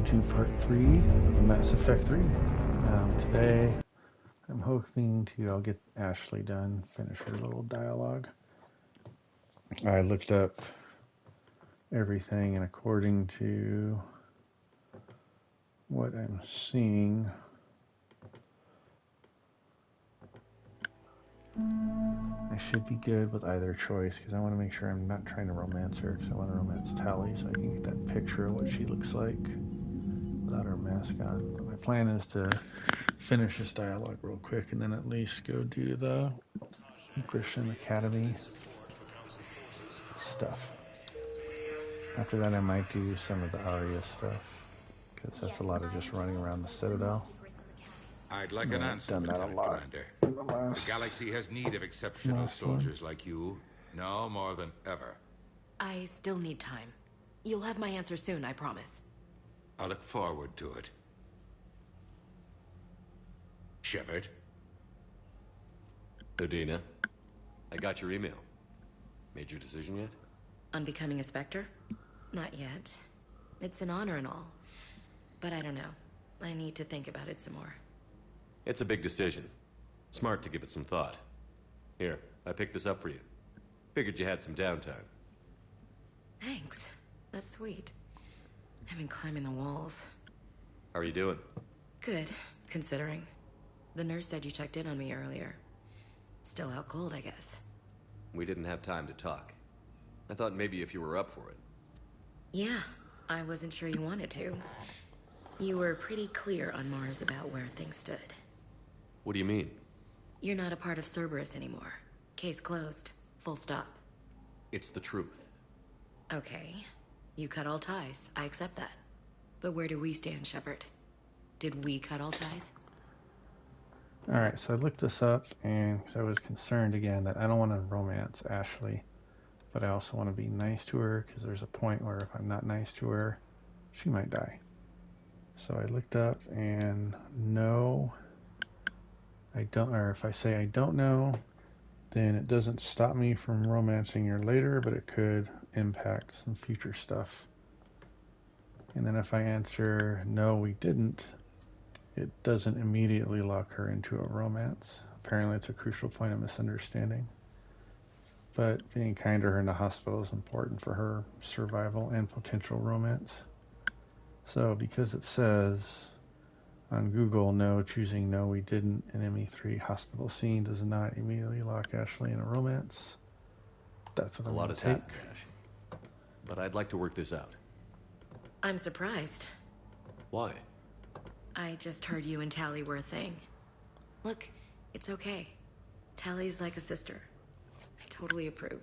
to part 3 of Mass Effect 3. Today, I'm hoping I'll get Ashley done, finish her little dialogue. I looked up everything, and according to what I'm seeing, I should be good with either choice, because I want to make sure I'm not trying to romance her, because I want to romance Tali, so I can get that picture of what she looks like without her mask on. But my plan is to finish this dialogue real quick, and then at least go do the Christian Academy stuff. After that, I might do some of the Aria stuff, because that's a lot of just running around the Citadel. I'd like an answer, done that a Lieutenant lot. Commander. The galaxy has need of exceptional soldiers like you, now more than ever. I still need time. You'll have my answer soon, I promise. I look forward to it. Shepard? Udina, I got your email. Made your decision yet? On becoming a Spectre? Not yet. It's an honor and all. But I don't know. I need to think about it some more. It's a big decision. Smart to give it some thought. Here, I picked this up for you. Figured you had some downtime. Thanks. That's sweet. I've been climbing the walls. How are you doing? Good, considering. The nurse said you checked in on me earlier. Still out cold, I guess. We didn't have time to talk. I thought maybe if you were up for it. Yeah, I wasn't sure you wanted to. You were pretty clear on Mars about where things stood. What do you mean? You're not a part of Cerberus anymore. Case closed. Full stop. It's the truth. Okay. You cut all ties. I accept that. But where do we stand, Shepard? Did we cut all ties? Alright, so I looked this up, and because I was concerned again that I don't want to romance Ashley, but I also want to be nice to her, because there's a point where if I'm not nice to her, she might die. So I looked up, and no, I don't, or if I say I don't know, then it doesn't stop me from romancing her later, but it could impact some future stuff. And then if I answer no, we didn't, it doesn't immediately lock her into a romance. Apparently it's a crucial point of misunderstanding. But being kind to her in the hospital is important for her survival and potential romance. So because it says on Google, no, choosing no, we didn't, an ME3 hospital scene does not immediately lock Ashley in a romance. That's what I'm going to take. A lot has happened, Ash. But I'd like to work this out. I'm surprised. Why? I just heard you and Tali were a thing. Look, it's okay. Tali's like a sister. I totally approve.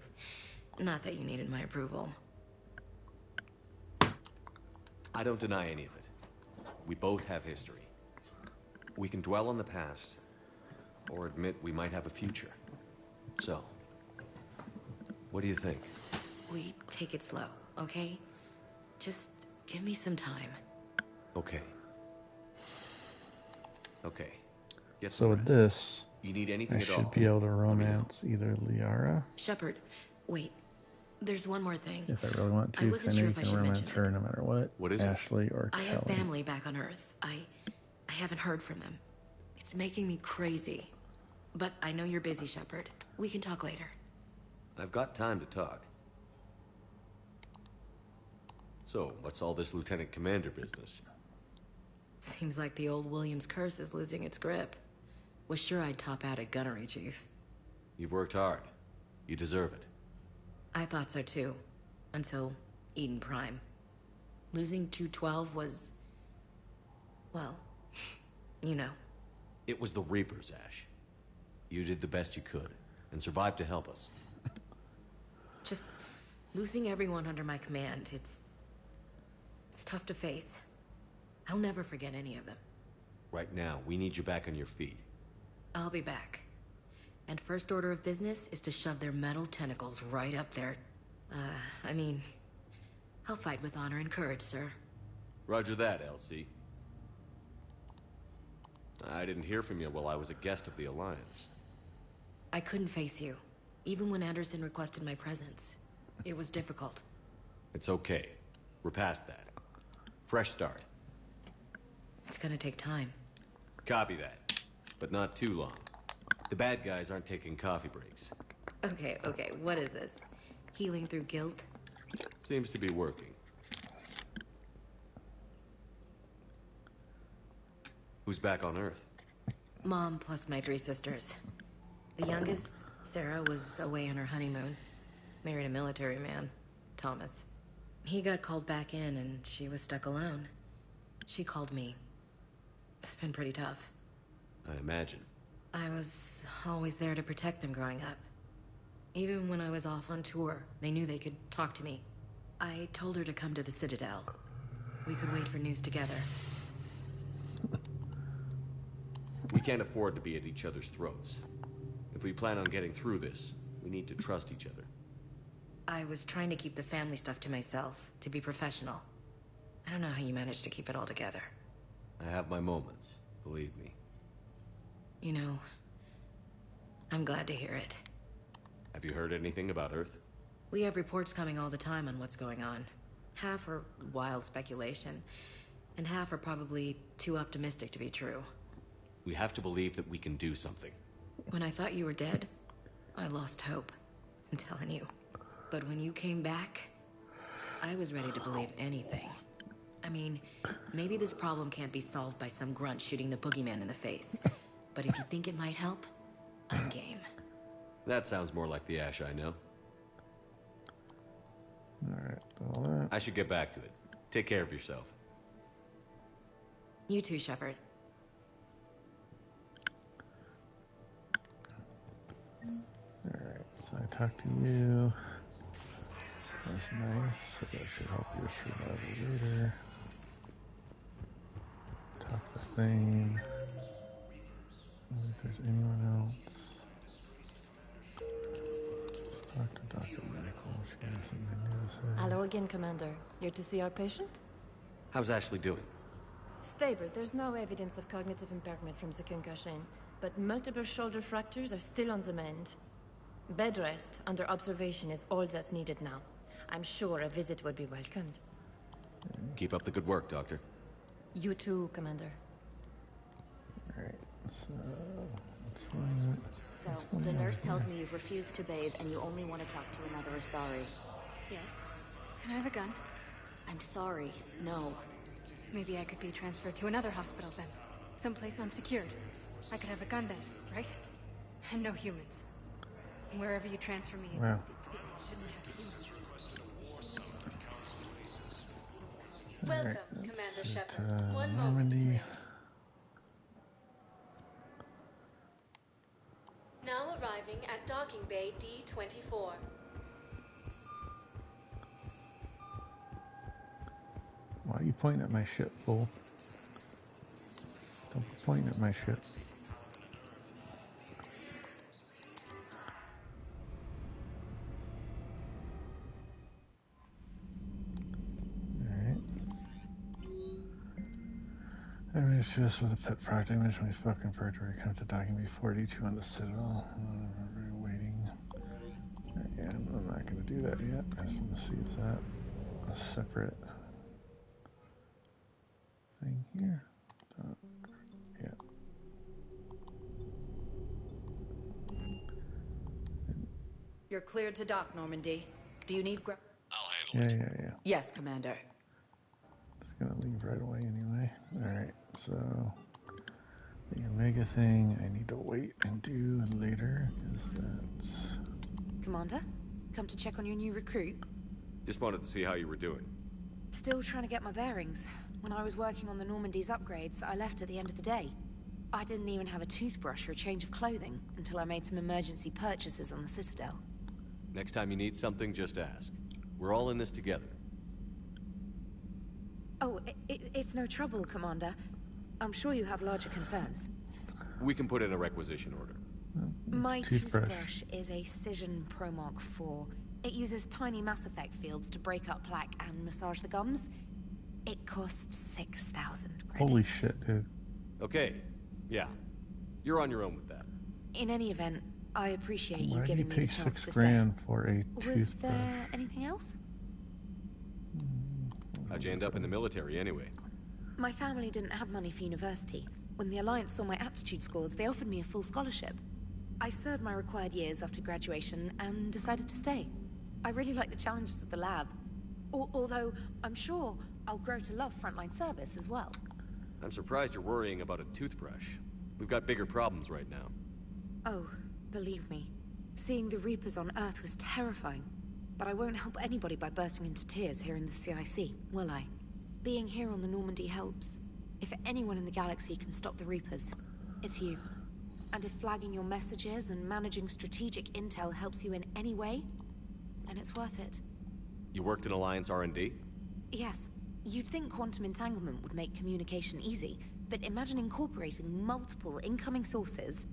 Not that you needed my approval. I don't deny any of it. We both have history. We can dwell on the past, or admit we might have a future. So, what do you think? We take it slow, okay? Just give me some time. Okay. Okay. Get So some with rest. this, You need anything I at all? should be able to Let me know. romance either Liara, Shepard, wait. There's one more thing. if I really want I to, because I wasn't know sure you if I can should romance mention her it. no matter what. What is it? Ashley or I have Kelly. family back on Earth. I haven't heard from them. It's making me crazy. But I know you're busy, Shepard. We can talk later. I've got time to talk. So, what's all this Lieutenant Commander business? Seems like the old Williams curse is losing its grip. Was sure I'd top out at gunnery, Chief. You've worked hard. You deserve it. I thought so too. Until Eden Prime. Losing 212 was... well, you know. It was the Reapers, Ash. You did the best you could, and survived to help us. Just losing everyone under my command, it's tough to face. I'll never forget any of them. Right now, we need you back on your feet. I'll be back. And first order of business is to shove their metal tentacles right up their... I mean... I'll fight with honor and courage, sir. Roger that, Elsie. I didn't hear from you while I was a guest of the Alliance. I couldn't face you, even when Anderson requested my presence. It was difficult. It's okay. We're past that. Fresh start. It's gonna take time. Copy that. But not too long. The bad guys aren't taking coffee breaks. Okay, what is this? Healing through guilt? Seems to be working. Who's back on Earth? Mom plus my 3 sisters. The youngest, Sarah, was away on her honeymoon. Married a military man, Thomas. He got called back in and she was stuck alone. She called me. It's been pretty tough. I imagine. I was always there to protect them growing up. Even when I was off on tour, they knew they could talk to me. I told her to come to the Citadel. We could wait for news together. We can't afford to be at each other's throats. If we plan on getting through this, we need to trust each other. I was trying to keep the family stuff to myself, to be professional. I don't know how you managed to keep it all together. I have my moments, believe me. You know, I'm glad to hear it. Have you heard anything about Earth? We have reports coming all the time on what's going on. Half are wild speculation, and half are probably too optimistic to be true. We have to believe that we can do something. When I thought you were dead, I lost hope. I'm telling you. But when you came back, I was ready to believe anything. I mean, maybe this problem can't be solved by some grunt shooting the boogeyman in the face. But if you think it might help, I'm game. That sounds more like the Ash I know. Alright, all that. I should get back to it. Take care of yourself. You too, Shepard. Alright, so I talked to you. That's nice. So that should help your survival later. Talk to Thane. If there's anyone else. Let's talk to Dr. Medical. She got something new to say. Hello again, Commander. Here to see our patient? How's Ashley doing? Stable. There's no evidence of cognitive impairment from the concussion, but multiple shoulder fractures are still on the mend. Bed rest under observation is all that's needed now. I'm sure a visit would be welcomed. Keep up the good work, Doctor. You too, Commander. Alright, so let's see. So, the nurse tells me you've refused to bathe and you only want to talk to another Asari. Yes. Can I have a gun? I'm sorry, no. Maybe I could be transferred to another hospital then. Someplace unsecured. I could have a gun then, right? And no humans. Wherever you transfer me, Wow. it shouldn't have humans. Alright, Commander let's Shepard. hit, One moment, Normandy. Now arriving at docking bay D-24. Why are you pointing at my ship, fool? Don't be pointing at my ship. Alright. Everybody's just with a pet project. Image when we spoken for it to come to docking B42 on the Citadel. We're waiting. Yeah, I'm not going to do that yet. I just want to see if that a separate thing here. Yeah. You're cleared to dock, Normandy. Do you need I'll handle it. Yeah. Yes, Commander. It's gonna leave right away anyway. Alright, so the Omega thing I need to wait and do later, because that's... Commander? Come to check on your new recruit? Just wanted to see how you were doing. Still trying to get my bearings. When I was working on the Normandy's upgrades, I left at the end of the day. I didn't even have a toothbrush or a change of clothing until I made some emergency purchases on the Citadel. Next time you need something, just ask. We're all in this together. Oh, it's no trouble, Commander. I'm sure you have larger concerns. We can put in a requisition order. My toothbrush is a Cision Pro Mark IV. It uses tiny Mass Effect fields to break up plaque and massage the gums. It costs 6,000 credits. Holy shit, dude. Okay, yeah. You're on your own with that. In any event, I appreciate you Why did you giving me the pay chance to $6 stay. grand for a Was toothbrush? there anything else? How'd you end up in the military anyway? My family didn't have money for university. When the Alliance saw my aptitude scores, they offered me a full scholarship. I served my required years after graduation and decided to stay. I really like the challenges of the lab. Although, I'm sure I'll grow to love frontline service as well. I'm surprised you're worrying about a toothbrush. We've got bigger problems right now. Oh, believe me. Seeing the Reapers on Earth was terrifying. But I won't help anybody by bursting into tears here in the CIC, will I? Being here on the Normandy helps. If anyone in the galaxy can stop the Reapers, it's you. And if flagging your messages and managing strategic intel helps you in any way, then it's worth it. You worked in Alliance R&D? Yes. You'd think quantum entanglement would make communication easy, but imagine incorporating multiple incoming sources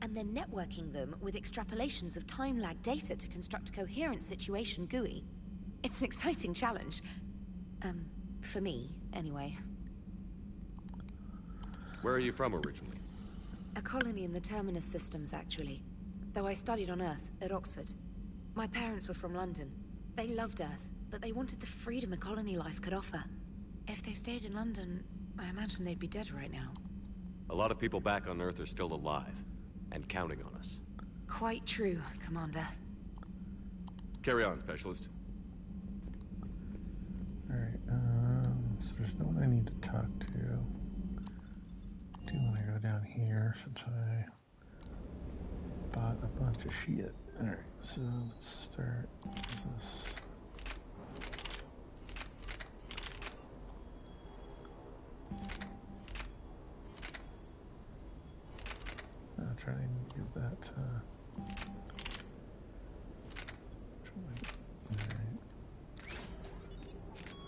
and then networking them with extrapolations of time-lag data to construct a coherent situation GUI. It's an exciting challenge. For me, anyway. Where are you from originally? A colony in the Terminus systems, actually. Though I studied on Earth, at Oxford. My parents were from London. They loved Earth, but they wanted the freedom a colony life could offer. If they stayed in London, I imagine they'd be dead right now. A lot of people back on Earth are still alive, and counting on us. Quite true, Commander. Carry on, Specialist. Alright, so there's no one I need to talk to. I do want to go down here since I bought a bunch of shit. Alright, so let's start with this. I'll try and give that, alright.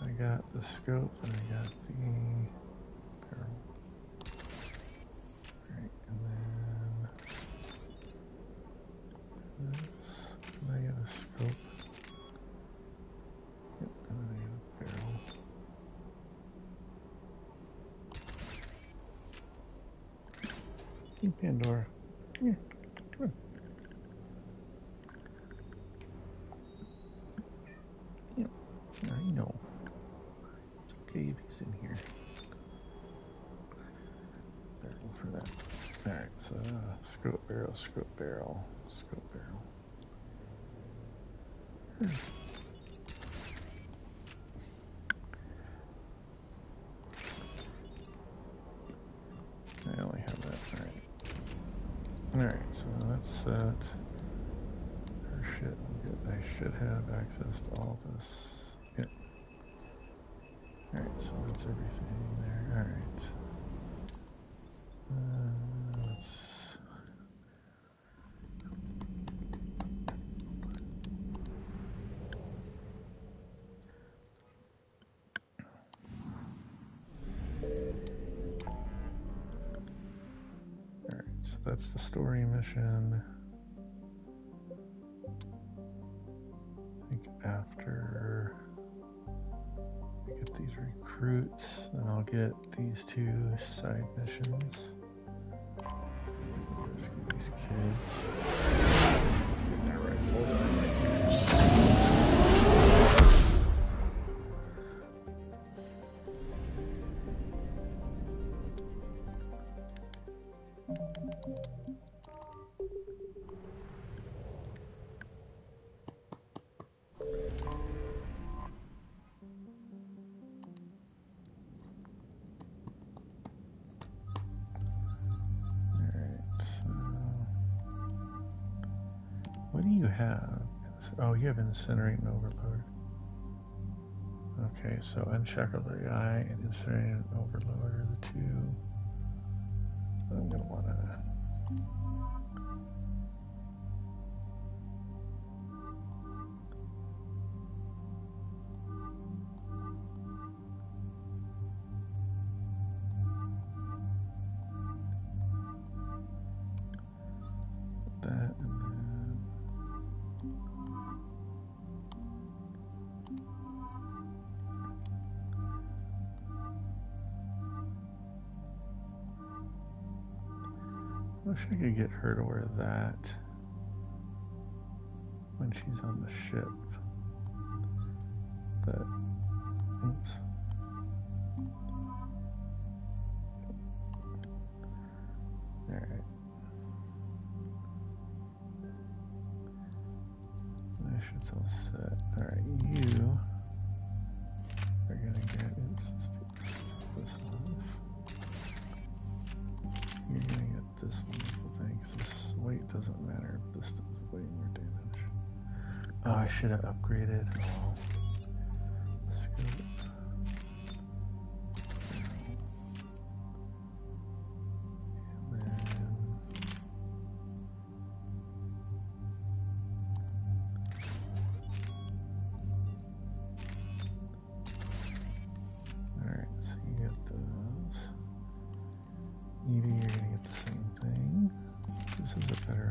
I got the scope and I got the barrel. Alright, and then this, and I got a scope. Yep, and then I got a barrel. Hey, Pandora. Come here. Come on. Yep. I know. It's okay if he's in here. Barrel for that. Alright, so scope barrel, scope barrel, scope barrel. I only have that. Alright. Alright, so that's set. Her shit. I should have access to all this. Yep. Alright, so that's everything there. Alright. Let's... Alright, so that's the story mission. I think after I get these recruits, then I'll get these two side missions. Rescue these kids. Get my rifle right here. What do you have? Oh, you have Incinerate and Overload. Okay, so Unshackled AI and Incinerate and Overload are the two I'm gonna wanna. That and then I wish I could get her to wear that when she's on the ship, but oops. That's all set. Alright, you are gonna get it. Let's take this off. You're gonna get this wonderful thing, because this weight doesn't matter. This does way more damage. Oh, I should have upgraded. Oh. Scope. Evie, you're gonna get the same thing. This is a better.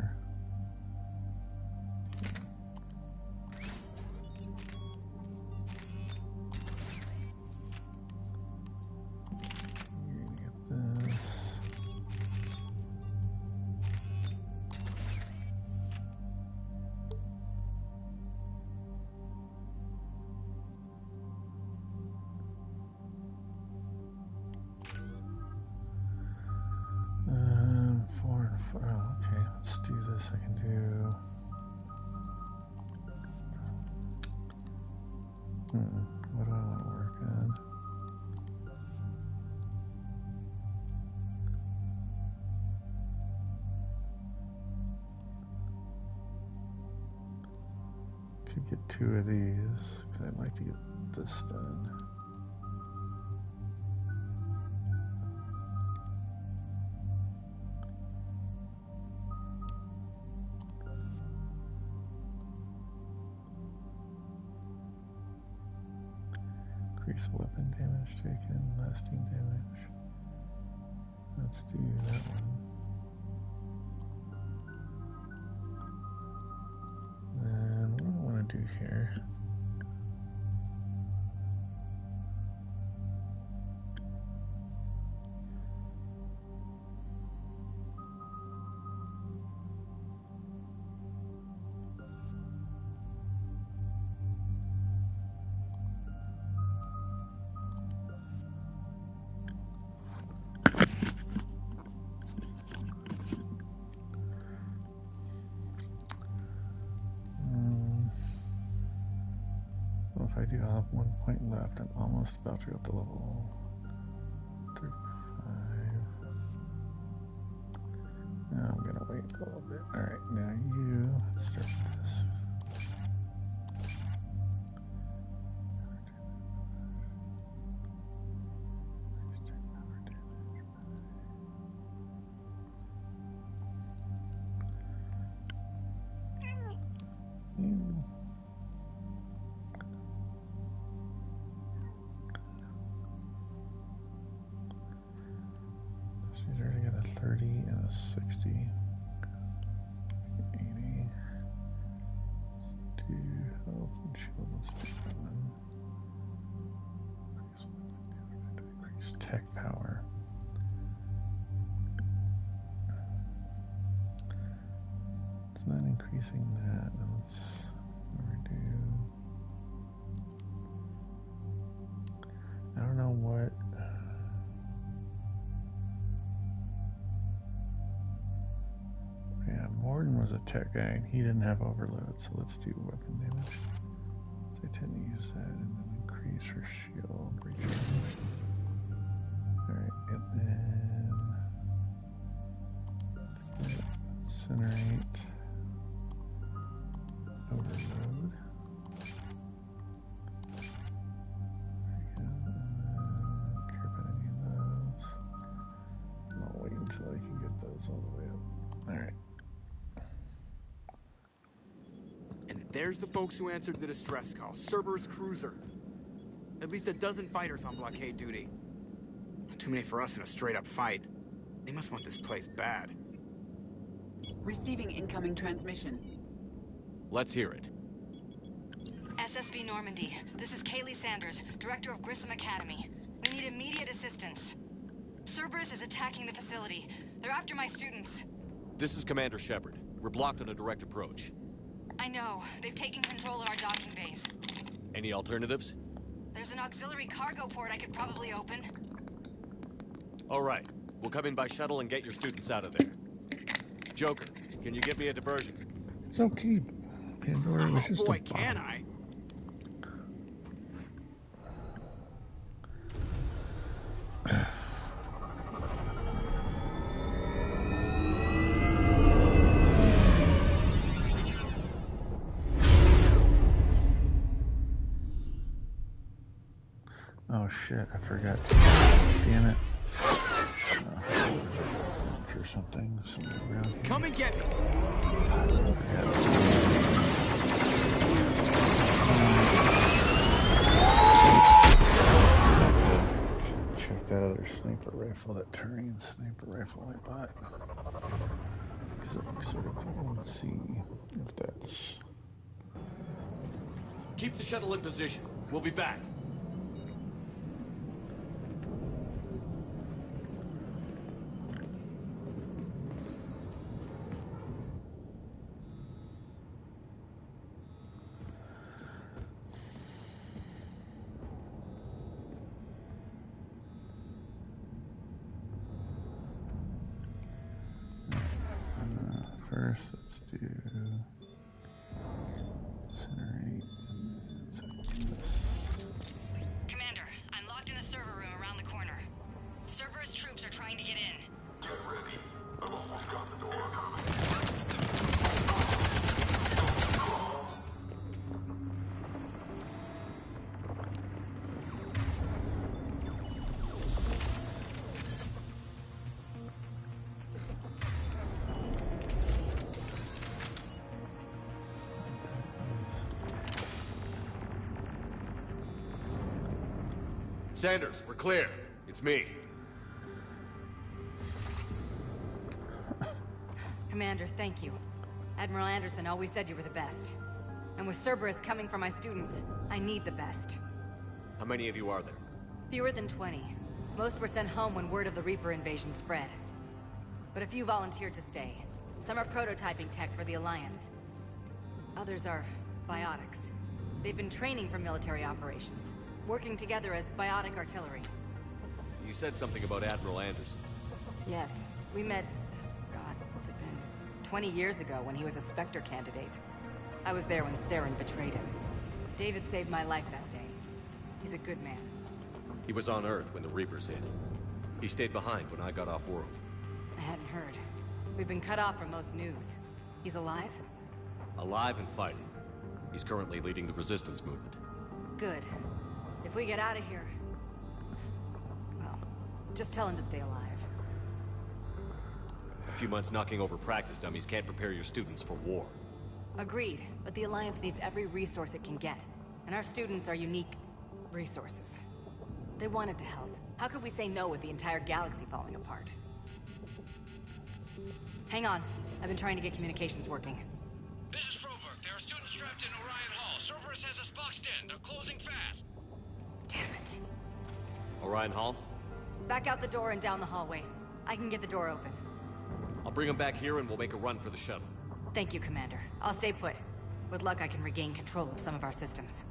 You're gonna get this. I can do. What do I want to work on? Could get 2 of these because I'd like to get this done. Increase weapon damage taken, lasting damage. Let's do that one. Then what do I want to do here? If I do, I'll have 1 point left. I'm almost about to go up to level 35. Now I'm gonna wait a little bit. Alright, now you, let's start with this. She's already got a 30 and a 60. 80. Let's do health and shield. Let's do that one. Increase tech power. It's not increasing that. Let's redo. I don't know what. Yeah, Morden was a tech guy and he didn't have overload, so let's do weapon damage. So I tend to use that and then increase her shield. Alright, and then incinerate. Overload. There we go. Don't care about any of those. I'll wait until I can get those all the way up. Alright. And there's the folks who answered the distress call. Cerberus cruiser. At least a dozen fighters on blockade duty. Not too many for us in a straight-up fight. They must want this place bad. Receiving incoming transmission. Let's hear it. SSV Normandy. This is Kaylee Sanders, director of Grissom Academy. We need immediate assistance. Cerberus is attacking the facility. They're after my students. This is Commander Shepard. We're blocked on a direct approach. I know. They've taken control of our docking base. Any alternatives? There's an auxiliary cargo port I could probably open. All right. We'll come in by shuttle and get your students out of there. Joker, can you give me a diversion? It's okay, Pandora was just boy, a bomb. can I? Oh shit, I forgot. Damn it. For something. Around here. Come and get me. Check that other sniper rifle, that Turian sniper rifle I bought. Because it looks sort of cool. Let's see if that's... Keep the shuttle in position. We'll be back. First, let's do incinerate and this. Commander, I'm locked in a server room around the corner. Cerberus troops are trying to get in. Get ready. I've almost got the door. Sanders, we're clear. It's me. Commander, thank you. Admiral Anderson always said you were the best. And with Cerberus coming for my students, I need the best. How many of you are there? Fewer than 20. Most were sent home when word of the Reaper invasion spread. But a few volunteered to stay. Some are prototyping tech for the Alliance. Others are biotics. They've been training for military operations, working together as biotic artillery. You said something about Admiral Anderson. Yes, we met... God, what's it been? 20 years ago when he was a Spectre candidate. I was there when Saren betrayed him. David saved my life that day. He's a good man. He was on Earth when the Reapers hit. He stayed behind when I got off-world. I hadn't heard. We've been cut off from most news. He's alive? Alive and fighting. He's currently leading the resistance movement. Good. If we get out of here... well, just tell him to stay alive. A few months knocking over practice dummies can't prepare your students for war. Agreed, but the Alliance needs every resource it can get. And our students are unique resources. They wanted to help. How could we say no with the entire galaxy falling apart? Hang on. I've been trying to get communications working. This is Froberg. There are students trapped in Orion Hall. Cerberus has us boxed in. They're closing fast. Damn it. Orion Hall? Back out the door and down the hallway. I can get the door open. I'll bring them back here and we'll make a run for the shuttle. Thank you, Commander. I'll stay put. With luck, I can regain control of some of our systems.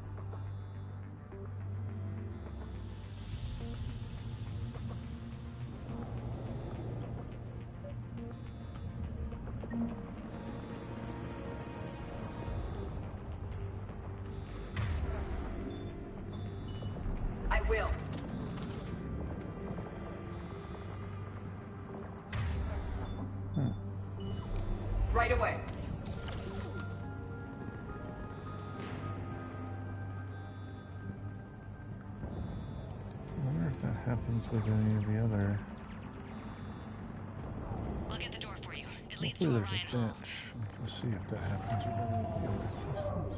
I will. Right away. I wonder if that happens with any of the other... I'll get the door for you. It leads Hopefully to there's Orion a Hall. bench. Let's see if that happens with any of the other systems.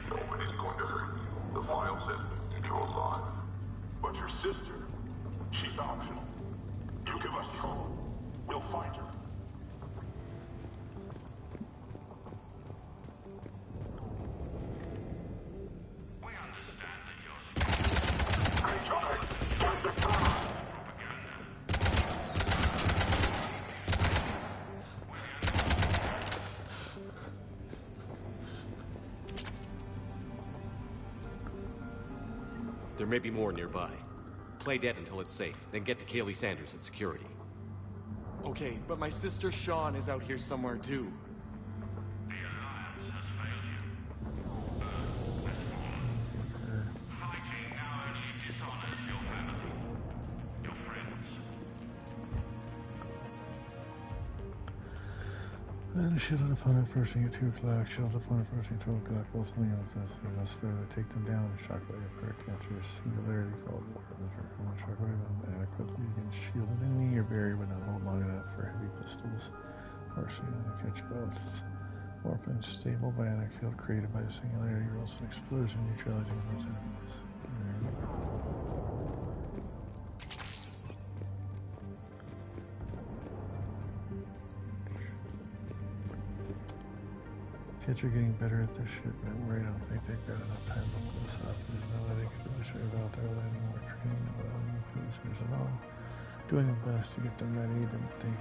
Nobody's going to hurt you. The file says that you're alive. But your sister, she's optional. You give us trouble, we'll find her. There may be more nearby. Play dead until it's safe, then get to Kaylee Sanders at security. Okay, but my sister Sean is out here somewhere too. Shield on opponent first thing at 2 o'clock. Shield on opponent first thing at 12 o'clock. Both on the offense. We must take them down with shockwave. Correct answer is singularity followed by shockwave adequately against shielded enemy. You're buried but not hold long enough for heavy pistols. Partially on the catch both. Warp and stable bionic field created by the singularity rolls an explosion neutralizing those enemies. Kids are getting better at this shit, but I don't think they've got enough time to pull this off. There's no way they could really sure about their any more training about any producers at all. Doing their best to get them ready, didn't think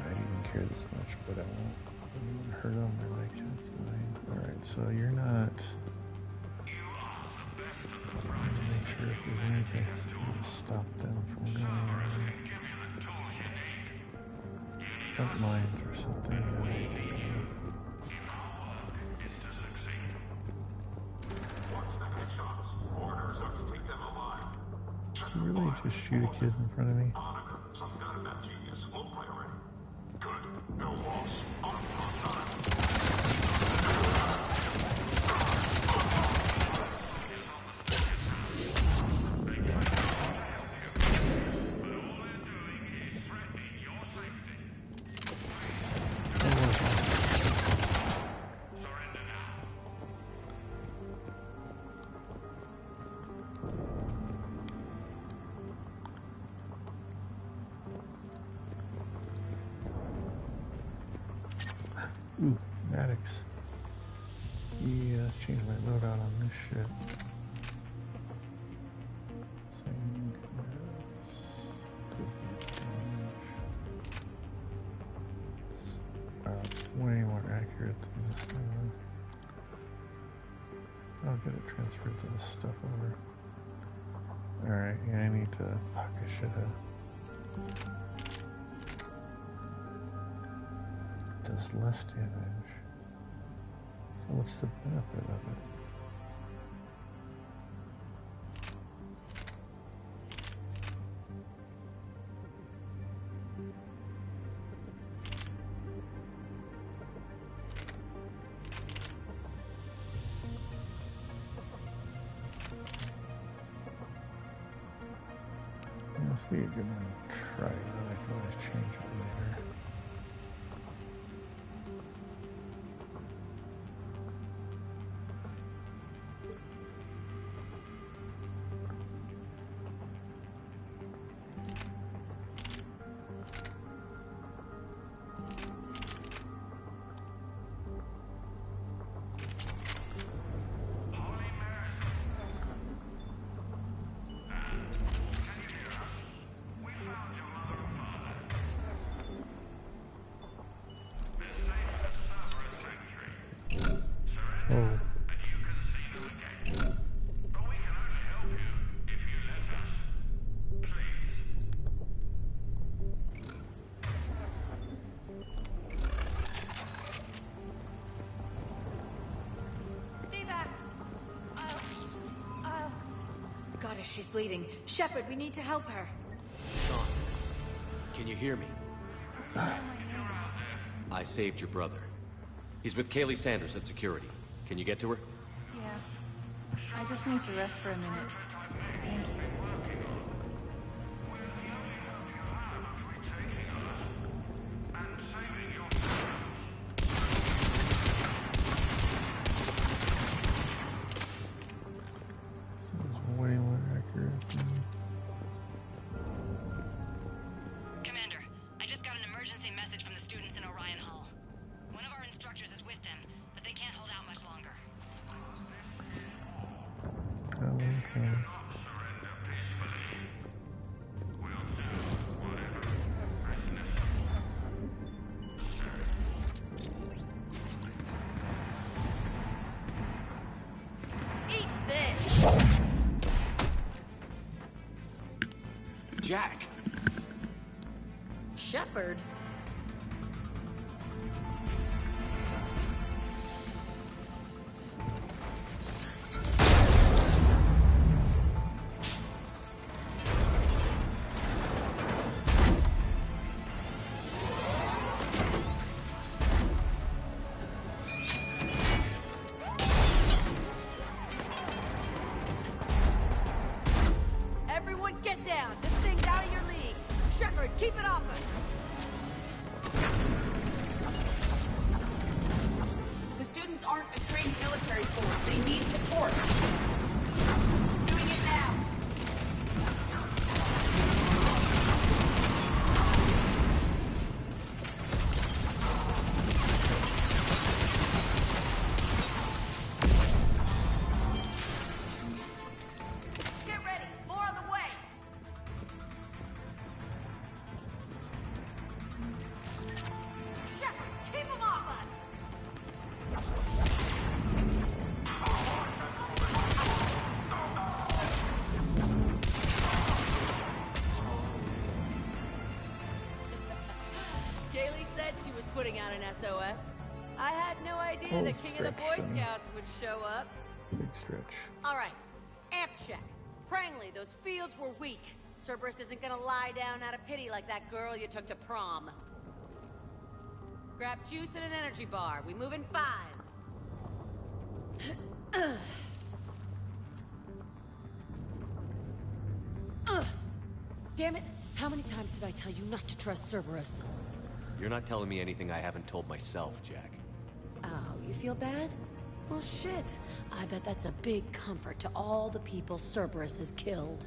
I'd even care this much, but I won't hurt them. They're like, it's mine. Alright, so you're not. Make sure if there's anything to stop them from going around. Front lines or something. Can you really just shoot a kid in front of me? Ooh, Maddox. Yeah, let's change my loadout on this shit. It's way more accurate than this one. I'll get it transferred to this stuff over. Alright, yeah, I need to. Fuck, I should have. Does less damage. So what's the benefit of it? Must be a good one to try, but I can always change it later. Oh. Stay back. Goddess, she's bleeding. Shepard, we need to help her. Sean, can you hear me? I saved your brother. He's with Kaylee Sanders at security. Can you get to her? Yeah. I just need to rest for a minute. Thank you. Way more accurate. Commander, I just got an emergency message from the students in Orion Hall. One of our instructors is with them, but they can't hold out much longer. Oh, okay. Eat this! Shepard. Everyone get down! This thing's out of your league! Shepard, keep it off us! The students aren't a trained military force. They need support. Doing it now. Get ready! More on the way! Shepard, keep them off us! Kaylee said she was putting out an SOS. I had no idea Oh, the king of the Boy stretch, Scouts would show up. Big stretch. All right, amp check. Prangley, those fields were weak. Cerberus isn't gonna lie down out of pity like that girl you took to prom. Grab juice and an energy bar. We move in 5. Damn it! How many times did I tell you not to trust Cerberus? You're not telling me anything I haven't told myself, Jack. Oh, you feel bad? Well, shit. I bet that's a big comfort to all the people Cerberus has killed.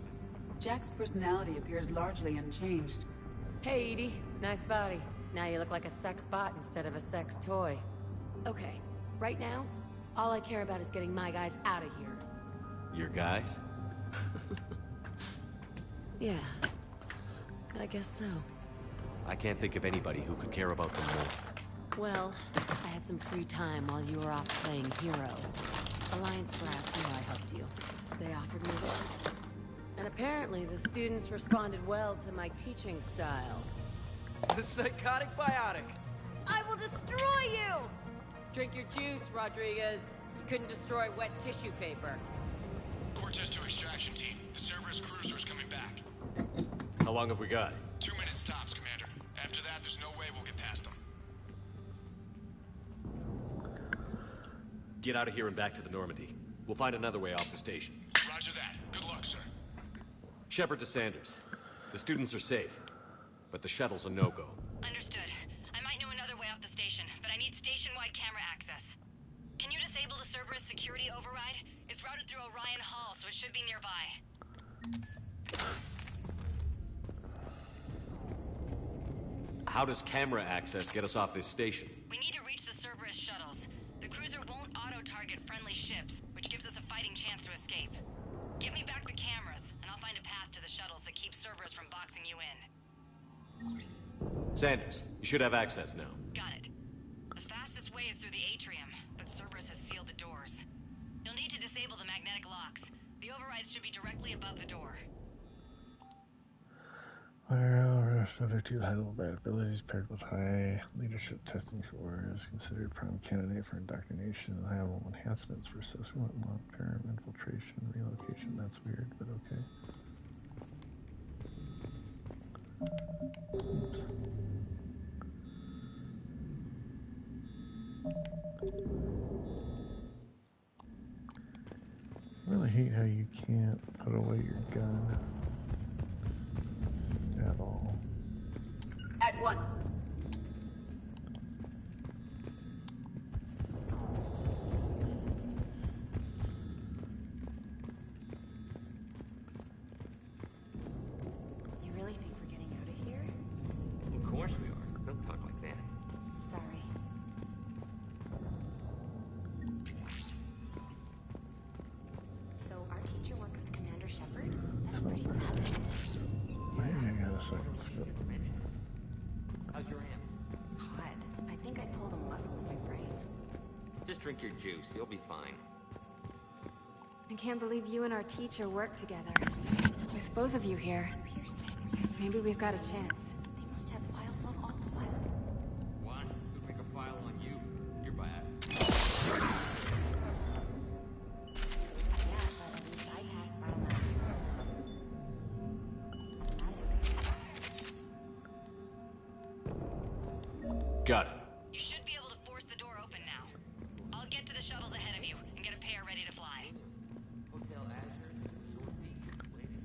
Jack's personality appears largely unchanged. Hey, Edie. Nice body. Now you look like a sex bot instead of a sex toy. Okay, right now, all I care about is getting my guys out of here. Your guys? Yeah, I guess so. I can't think of anybody who could care about them more. Well, I had some free time while you were off playing hero. Alliance Brass knew I helped you. They offered me this. And apparently the students responded well to my teaching style. The psychotic biotic. I will destroy you! Drink your juice, Rodriguez. You couldn't destroy wet tissue paper. Cortez to extraction team. The Cerberus cruiser is coming back. How long have we got? 2 minutes tops, Commander. After that, there's no way we'll get past them. Get out of here and back to the Normandy. We'll find another way off the station. Roger that. Good luck, sir. Shepard to Sanders. The students are safe, but the shuttle's a no-go. Understood. I might know another way off the station, but I need station-wide camera access. Can you disable the Cerberus security override? It's routed through Orion Hall, so it should be nearby. How does camera access get us off this station? We need to reach the Cerberus shuttles. The cruiser won't auto-target friendly ships, which gives us a fighting chance to escape. Get me back the cameras, and I'll find a path to the shuttles that keeps Cerberus from boxing you in. Sanders, you should have access now. Got it. The fastest way is through the atrium, but Cerberus has sealed the doors. You'll need to disable the magnetic locks. The overrides should be directly above the door. Subject to high-level bad abilities paired with high leadership testing score is considered prime candidate for indoctrination and high-level enhancements for subsequent long-term infiltration and relocation. That's weird, but okay. Oops. I really hate how you can't put away your gun at all. At once. You really think we're getting out of here? Of course we are. Don't talk like that. Sorry. So our teacher worked with Commander Shepard? That's pretty bad. Maybe I got a second scope. How's your hand? Hot. I think I pulled a muscle in my brain. Just drink your juice. You'll be fine. I can't believe you and our teacher work together. With both of you here. Maybe we've got a chance. They must have files on Got it. You should be able to force the door open now. I'll get to the shuttles ahead of you and get a pair ready to fly. Hotel Azure, Resort B, waiting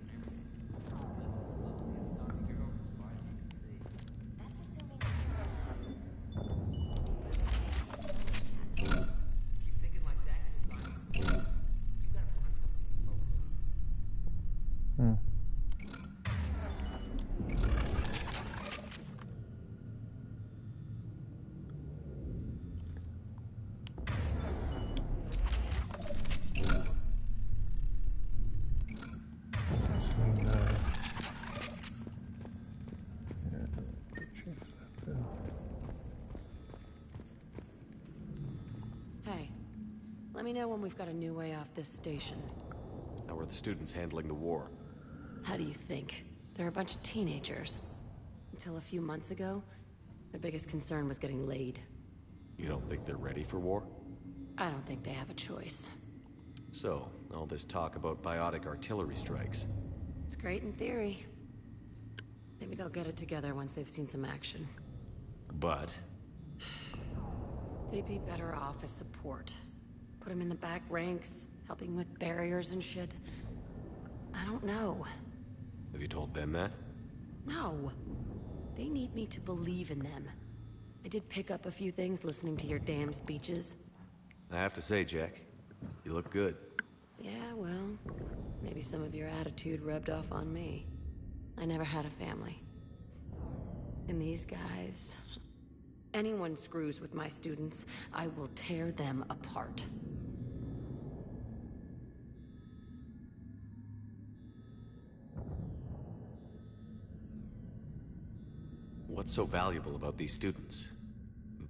Keep thinking like that, Simon. You gotta find something to focus on. Hey, let me know when we've got a new way off this station. How are the students handling the war? How do you think? They're a bunch of teenagers. Until a few months ago, their biggest concern was getting laid. You don't think they're ready for war? I don't think they have a choice. So, all this talk about biotic artillery strikes. It's great in theory. Maybe they'll get it together once they've seen some action. But? They'd be better off as support. Put them in the back ranks, helping with barriers and shit. I don't know. Have you told them that? No. They need me to believe in them. I did pick up a few things listening to your damn speeches. I have to say, Jack, you look good. Yeah, well, maybe some of your attitude rubbed off on me. I never had a family. And these guys... Anyone screws with my students, I will tear them apart. What's so valuable about these students?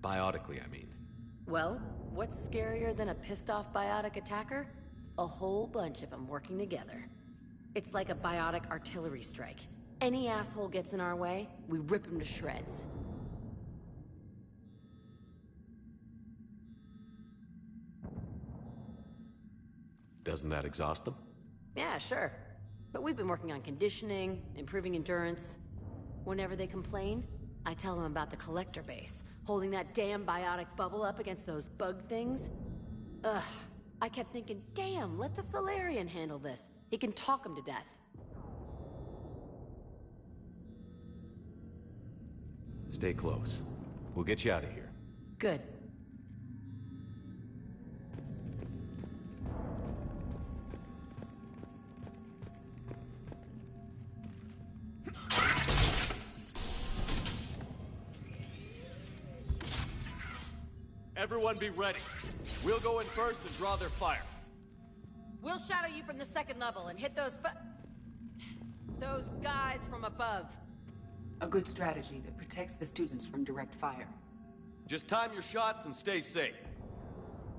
Biotically, I mean. Well, what's scarier than a pissed-off biotic attacker? A whole bunch of them working together. It's like a biotic artillery strike. Any asshole gets in our way, we rip him to shreds. Doesn't that exhaust them? Yeah, sure. But we've been working on conditioning, improving endurance. Whenever they complain, I tell them about the collector base, holding that damn biotic bubble up against those bug things. Ugh. I kept thinking, damn, let the Solarian handle this. He can talk them to death. Stay close. We'll get you out of here. Good. Everyone be ready. We'll go in first and draw their fire. We'll shadow you from the second level and hit those guys from above. A good strategy that protects the students from direct fire. Just time your shots and stay safe.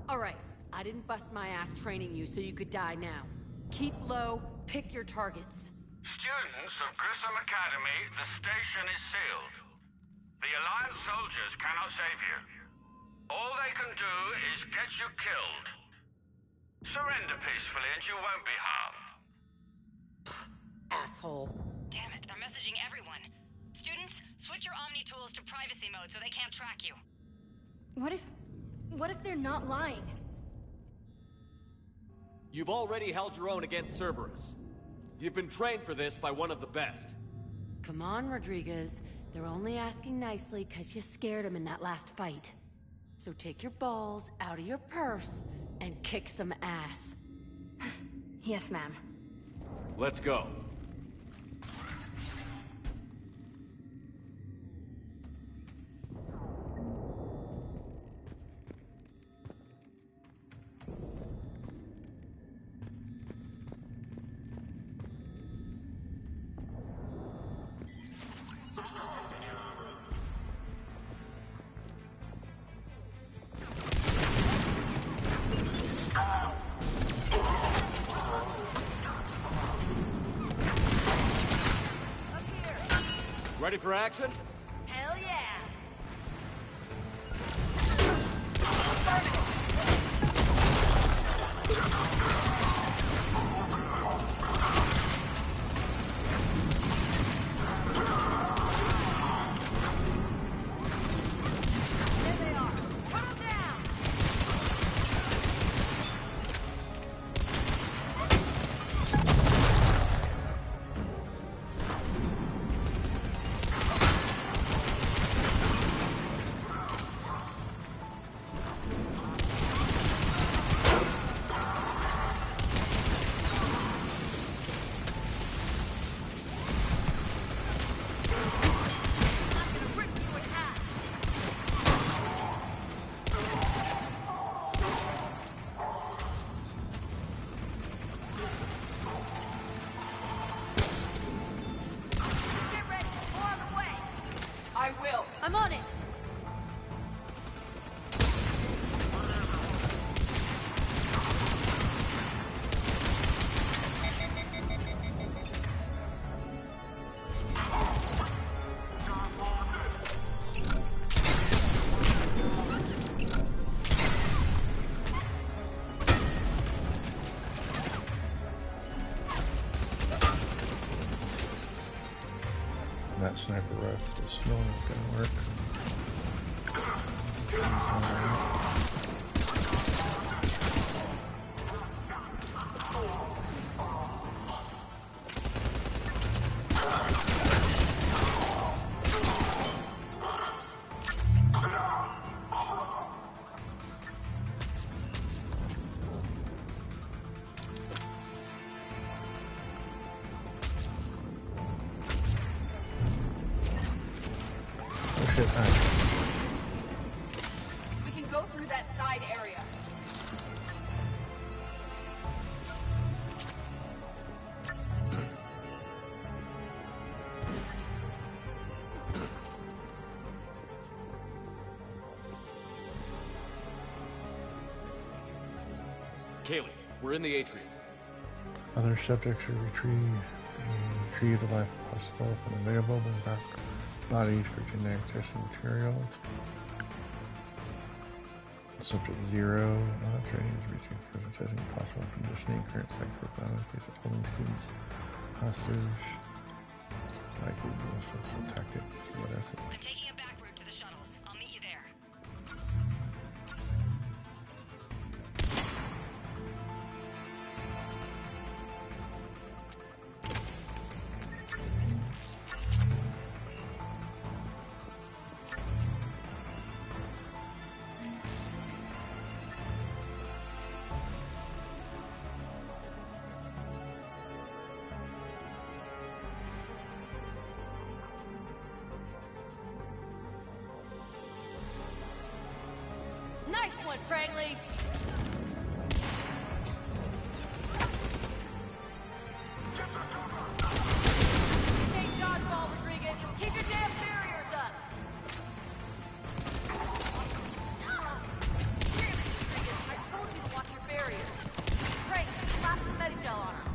All right. I didn't bust my ass training you so you could die now. Keep low, pick your targets. Students of Grissom Academy, the station is sealed. The Alliance soldiers cannot save you. All they can do is get you killed. Surrender peacefully and you won't be harmed. Asshole. Damn it, they're messaging everyone. Students, switch your Omni tools to privacy mode so they can't track you. What if they're not lying? You've already held your own against Cerberus. You've been trained for this by one of the best. Come on, Rodriguez. They're only asking nicely because you scared them in that last fight. So take your balls out of your purse and kick some ass. Yes, ma'am. Let's go. Ready for action? Hell yeah! sniper rifle. This no one's gonna work. We can go through that side area. Kaylee, we're in the atrium. Other subjects are retrieved alive if possible from available back bodies for genetic testing materials. Subject 0, training is reaching further testing possible conditioning, current site for case of holding students hostage. Likely the tactic. I'm taking a back route to the shuttles. I'll meet you there. Nice one, Franklin! Take dodgeball, Rodriguez! Keep your damn barriers up! Seriously, Rodriguez, I told you to watch your barriers. Frank, slap some Medigel on her.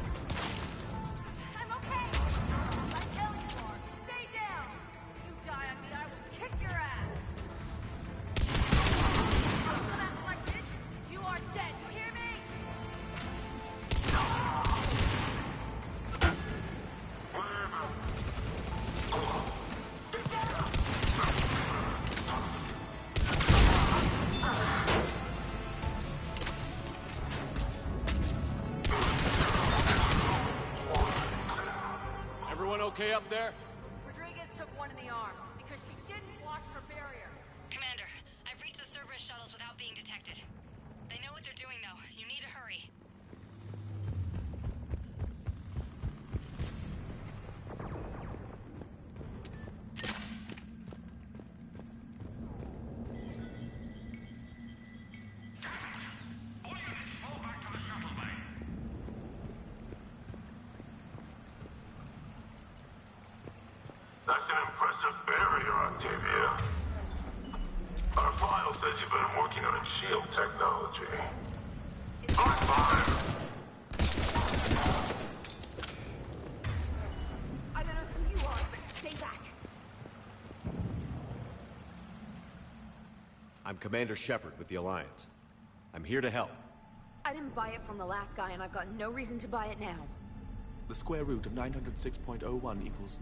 I'm okay. I'm telling you are. Stay down! If you die on me, I will kick your ass! You are dead, you hear me? Everyone okay up there? Rodriguez took one in the arm because she didn't watch her barrier. Commander, I've reached the Cerberus shuttles without being detected. They know what they're doing, though. You need to hurry. That's an impressive barrier, Octavia. Our file says you've been working on shield technology. On fire! I don't know who you are, but stay back. I'm Commander Shepard with the Alliance. I'm here to help. I didn't buy it from the last guy, and I've got no reason to buy it now. The square root of 906.01 equals...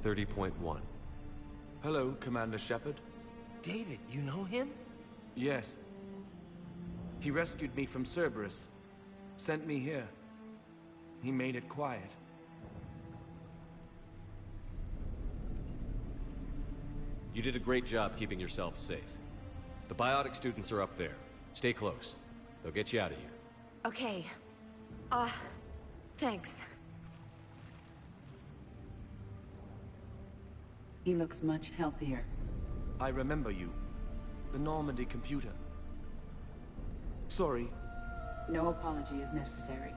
30.1. Hello, Commander Shepard. David, you know him? Yes. He rescued me from Cerberus. Sent me here. He made it quiet. You did a great job keeping yourself safe. The biotic students are up there. Stay close. They'll get you out of here. Okay. Thanks. He looks much healthier. I remember you. The Normandy computer. Sorry. No apology is necessary.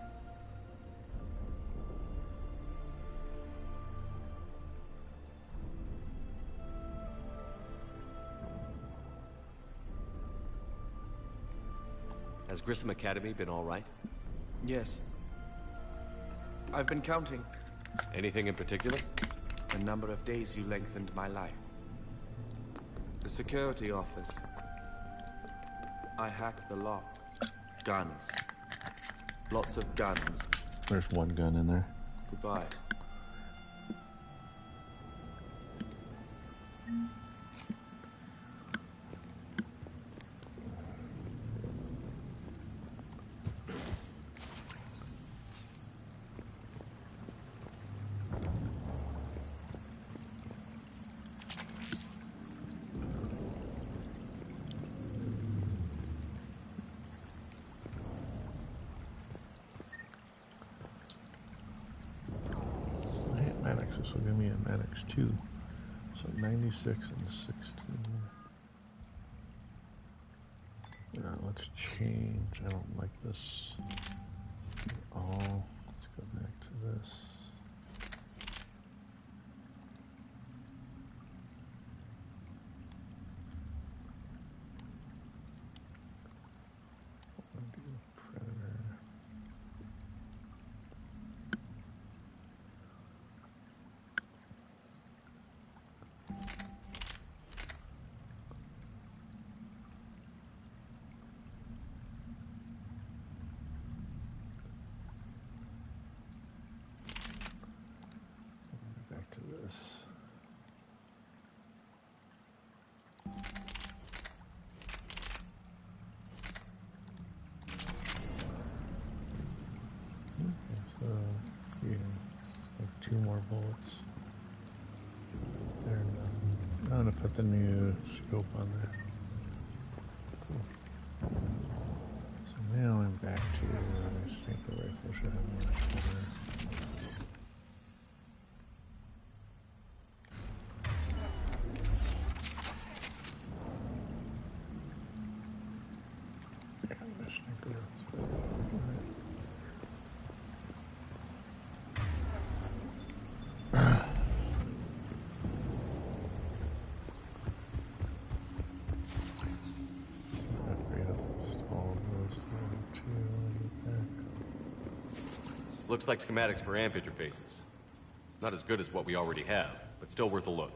Has Grissom Academy been all right? Yes. I've been counting. Anything in particular? The number of days you lengthened my life. The security office. I hacked the lock. Guns. Lots of guns. There's one gun in there. Goodbye. Maddox, this will give me a Maddox 2. So 96 and 16. Now let's change. I don't like this at all. Let's go back to this. I'll do Predator. Back to this. Okay, so yeah, like 2 more bullets. There, I'm gonna put the new scope on there. Cool. So now I'm back to sniper rifle. Should have more better. Looks like schematics for amp interfaces. Not as good as what we already have, but still worth a look.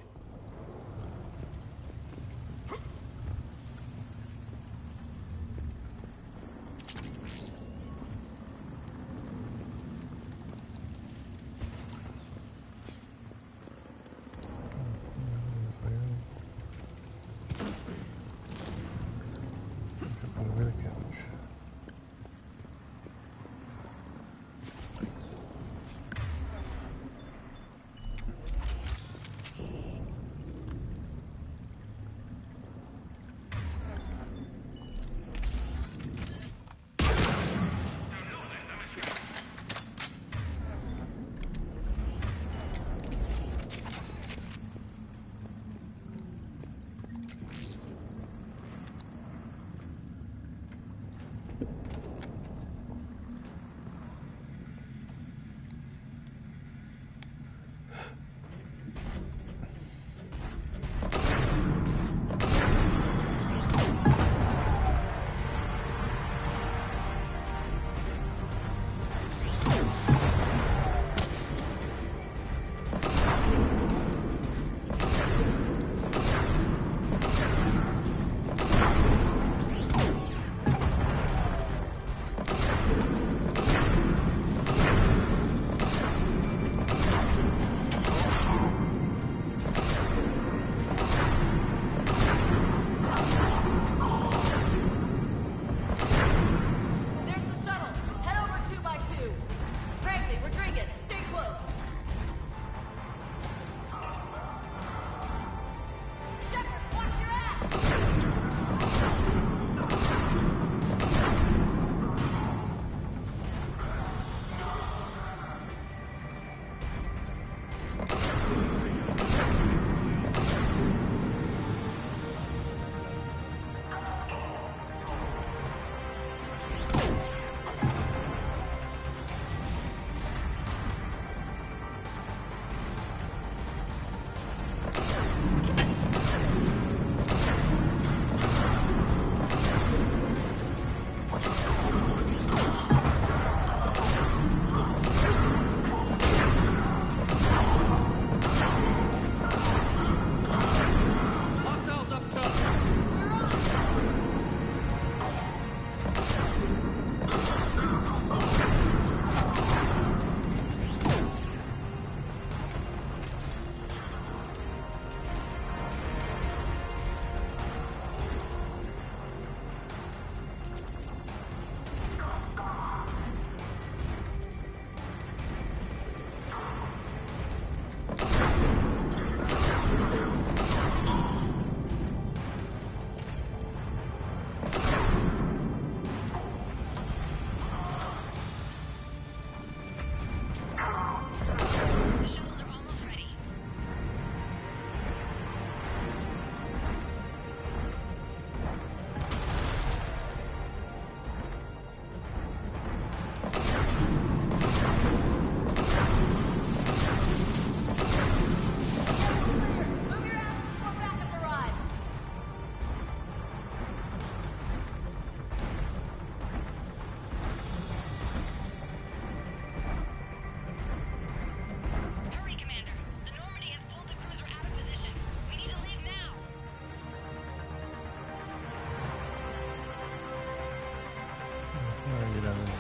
wanna get out of this.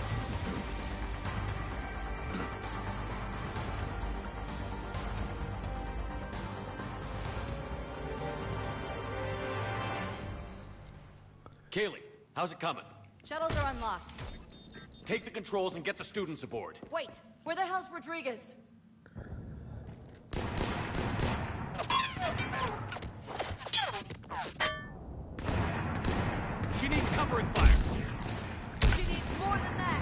Kaylee, how's it coming? Shuttles are unlocked. Take the controls and get the students aboard. Wait, where the hell's Rodriguez? She needs covering fire. She needs more than that.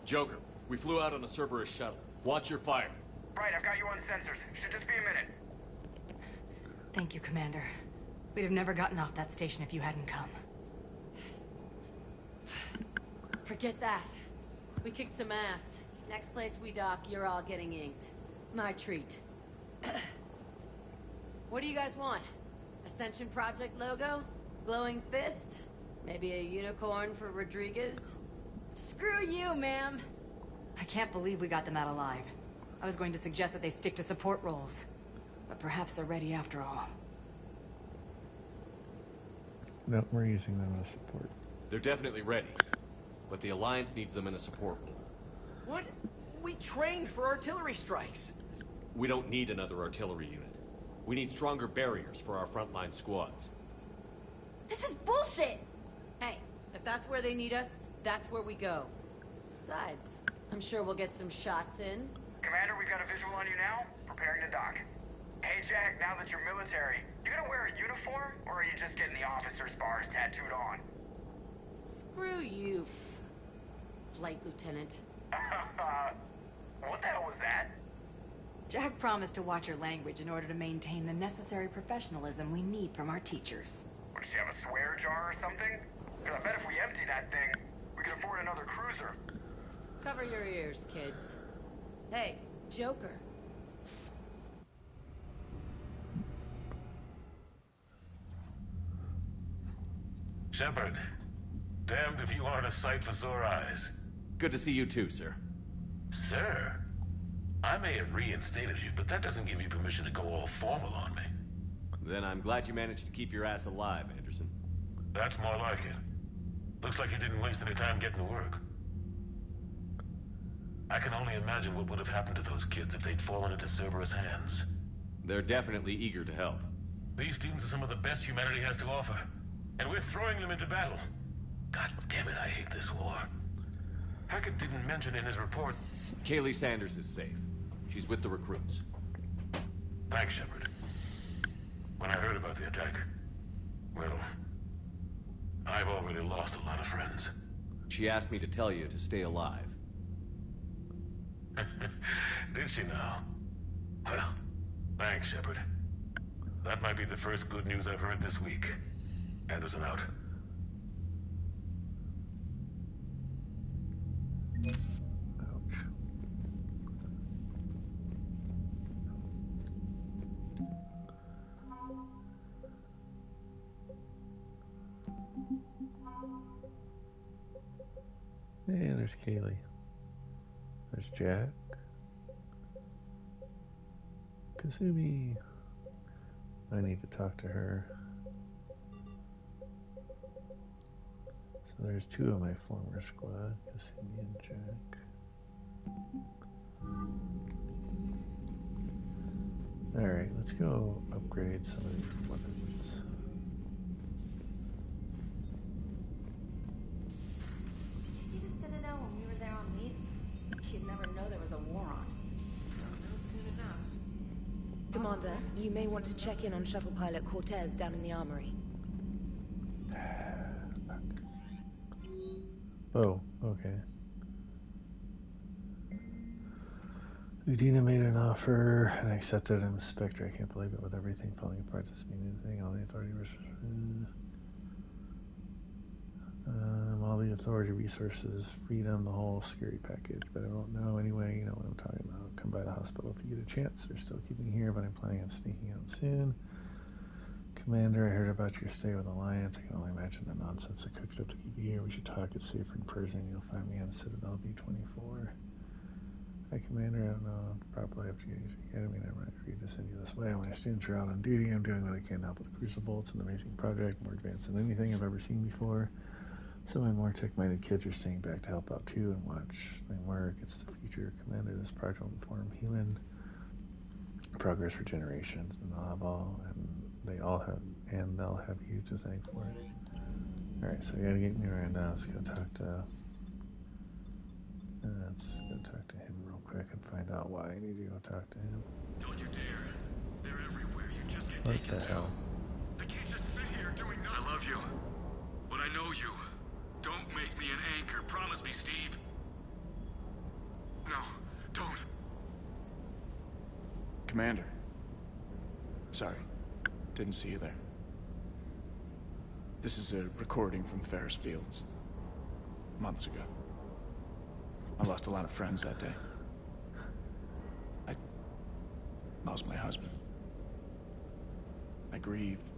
Joker, we flew out on a Cerberus shuttle. Watch your fire. Right, I've got you on sensors. Should just be a minute. Thank you, Commander. We'd have never gotten off that station if you hadn't come. Forget that. We kicked some ass. Next place we dock, you're all getting inked. My treat. What do you guys want? Ascension Project logo? Glowing fist? Maybe a unicorn for Rodriguez? Screw you, ma'am. I can't believe we got them out alive. I was going to suggest that they stick to support roles. But perhaps they're ready after all. No, we're using them as support. They're definitely ready. But the Alliance needs them in a support role. What? We trained for artillery strikes. We don't need another artillery unit. We need stronger barriers for our frontline squads. This is bullshit! Hey, if that's where they need us, that's where we go. Besides, I'm sure we'll get some shots in. Commander, we've got a visual on you now. Preparing to dock. Hey, Jack, now that you're military, you gonna wear a uniform, or are you just getting the officer's bars tattooed on? Screw you, Flight Lieutenant. What the hell was that? Jack promised to watch your language in order to maintain the necessary professionalism we need from our teachers. Does she have a swear jar or something? Because I bet if we empty that thing, we can afford another cruiser. Cover your ears, kids. Hey, Joker. Shepard, damned if you aren't a sight for sore eyes. Good to see you too, sir. Sir? I may have reinstated you, but that doesn't give you permission to go all formal on me. Then I'm glad you managed to keep your ass alive, Anderson. That's more like it. Looks like you didn't waste any time getting to work. I can only imagine what would have happened to those kids if they'd fallen into Cerberus' hands. They're definitely eager to help. These students are some of the best humanity has to offer, and we're throwing them into battle. God damn it, I hate this war. Hackett didn't mention in his report... Kaylee Sanders is safe. She's with the recruits. Thanks, Shepard. When I heard about the attack, well, I've already lost a lot of friends. She asked me to tell you to stay alive. Did she now? Well, thanks, Shepard. That might be the first good news I've heard this week. Anderson out. Hey, there's Kaylee. There's Jack. Kasumi. I need to talk to her. So there's two of my former squad, Kasumi and Jack. Alright, let's go upgrade some of these weapons. See the Citadel when we were there on leave? You'd never know there was a war on. Soon enough. Commander, you may want to check in on shuttle pilot Cortez down in the armory. Oh, okay. Udina made an offer, and I accepted. I'm a Spectre. I can't believe it. With everything falling apart, doesn't mean anything. All the authority was... All the authority resources, freedom, the whole scary package. But I don't know anyway, you know what I'm talking about. Come by the hospital if you get a chance. They're still keeping me here, but I'm planning on sneaking out soon. Commander, I heard about your stay with Alliance. I can only imagine the nonsense that cooked up to keep you here. We should talk. It's safer in person. You'll find me on Citadel B24. Hi, Commander. I don't know. Probably have to use the Academy. Never mind. Agreed to send you this way. When my students are out on duty, I'm doing what I can to help with Crucible. It's an amazing project, more advanced than anything I've ever seen before. Some of my more tech-minded kids are staying back to help out too and watch my work. It's the future, Commander. This project will inform human progress for generations, and they'll have they'll have you to thank for it. Alright, so I gotta get Miranda. Let's go talk to him real quick and find out why I need to go talk to him. Don't you dare. They're everywhere. You just get What taken the hell? I can't just sit here doing nothing. I love you. But I know you. Don't make me an anchor. Promise me, Steve. No, don't. Commander. Sorry. Didn't see you there. This is a recording from Ferris Fields. Months ago. I lost a lot of friends that day. I lost my husband. I grieved.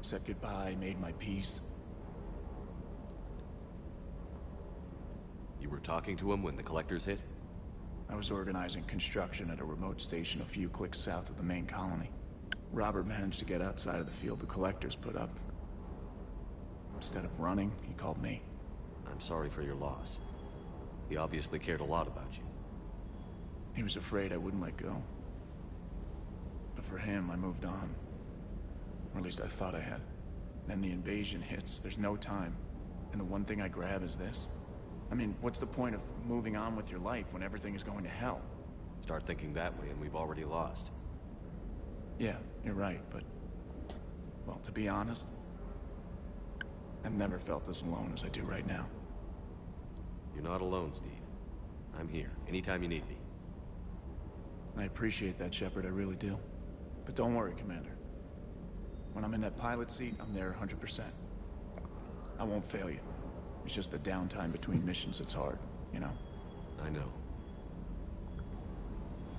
Said goodbye, made my peace. You were talking to him when the collectors hit? I was organizing construction at a remote station a few clicks south of the main colony. Robert managed to get outside of the field the collectors put up. Instead of running, he called me. I'm sorry for your loss. He obviously cared a lot about you. He was afraid I wouldn't let go. But for him, I moved on. Or at least I thought I had. Then the invasion hits, there's no time. And the one thing I grab is this. I mean, what's the point of moving on with your life when everything is going to hell? Start thinking that way and we've already lost. Yeah, you're right, but... well, to be honest, I've never felt as alone as I do right now. You're not alone, Steve. I'm here, anytime you need me. I appreciate that, Shepard, I really do. But don't worry, Commander. When I'm in that pilot seat, I'm there 100%. I won't fail you. It's just the downtime between missions that's hard, you know? I know.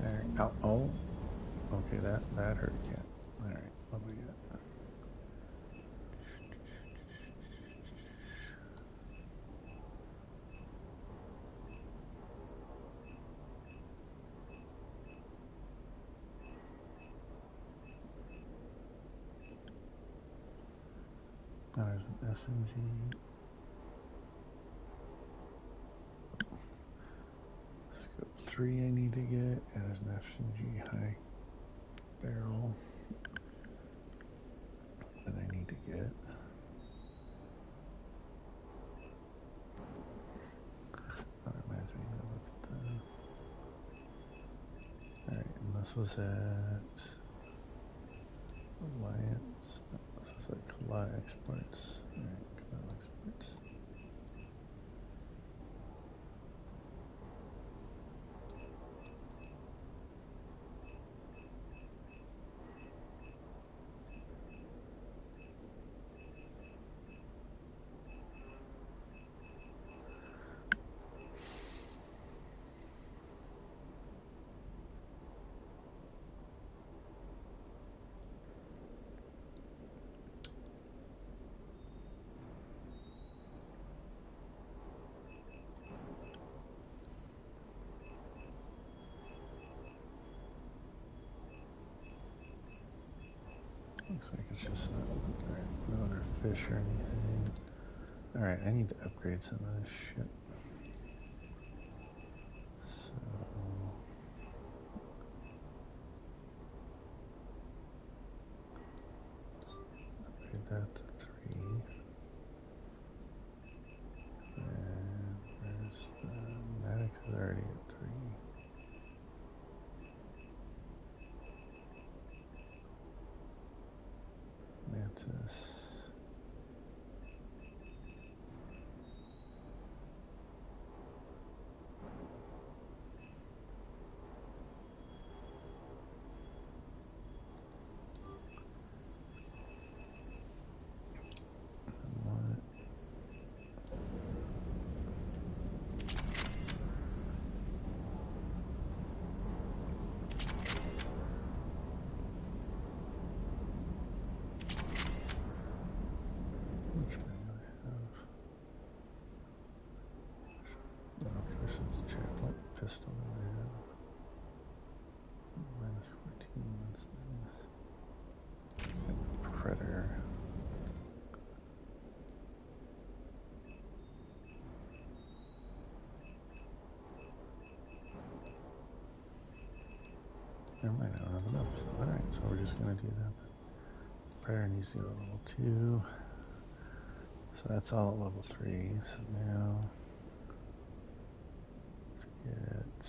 Alright, oh. Okay, that hurt again. Alright, what do we got? Oh, there's an SMG. Scope 3 I need to get, and there's an SMG high barrel that I need to get. That reminds me to look at the... Alright, and this was at Alliance. No, this was like Kala Exports. Alright, Kala Exports. Looks like it's just alright, no other fish or anything. Alright, I need to upgrade some of this shit. So upgrade that to 3. And where's the Maddox is already at 3. Mantis. Never mind, I don't have enough. So, alright, so we're just gonna do that. Prayer needs to go to level 2. So that's all at level 3. So now let's get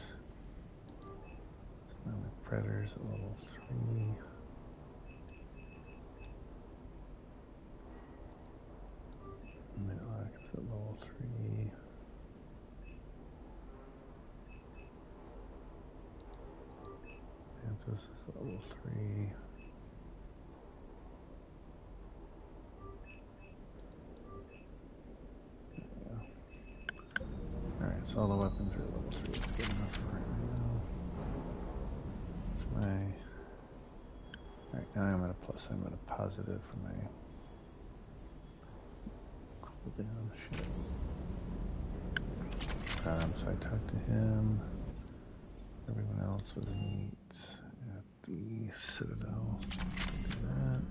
so now my Predators at level 3. Matlock is at level 3. Mantis is at level 3. Alright, so all the weapons are at level 3. It's good enough for right now. That's my... Alright, now I'm at a plus. I'm at a positive for my... cooldown. Shit. So I talked to him. Everyone else was meet at the Citadel. Do that.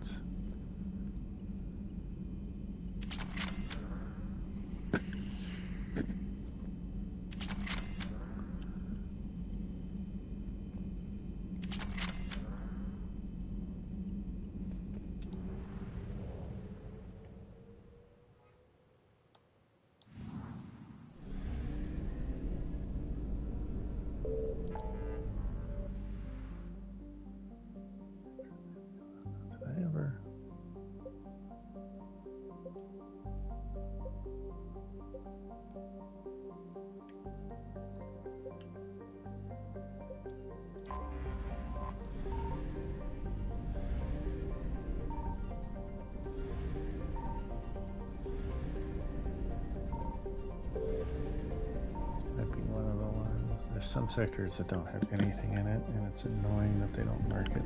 There's some sectors that don't have anything in it, and it's annoying that they don't mark it. I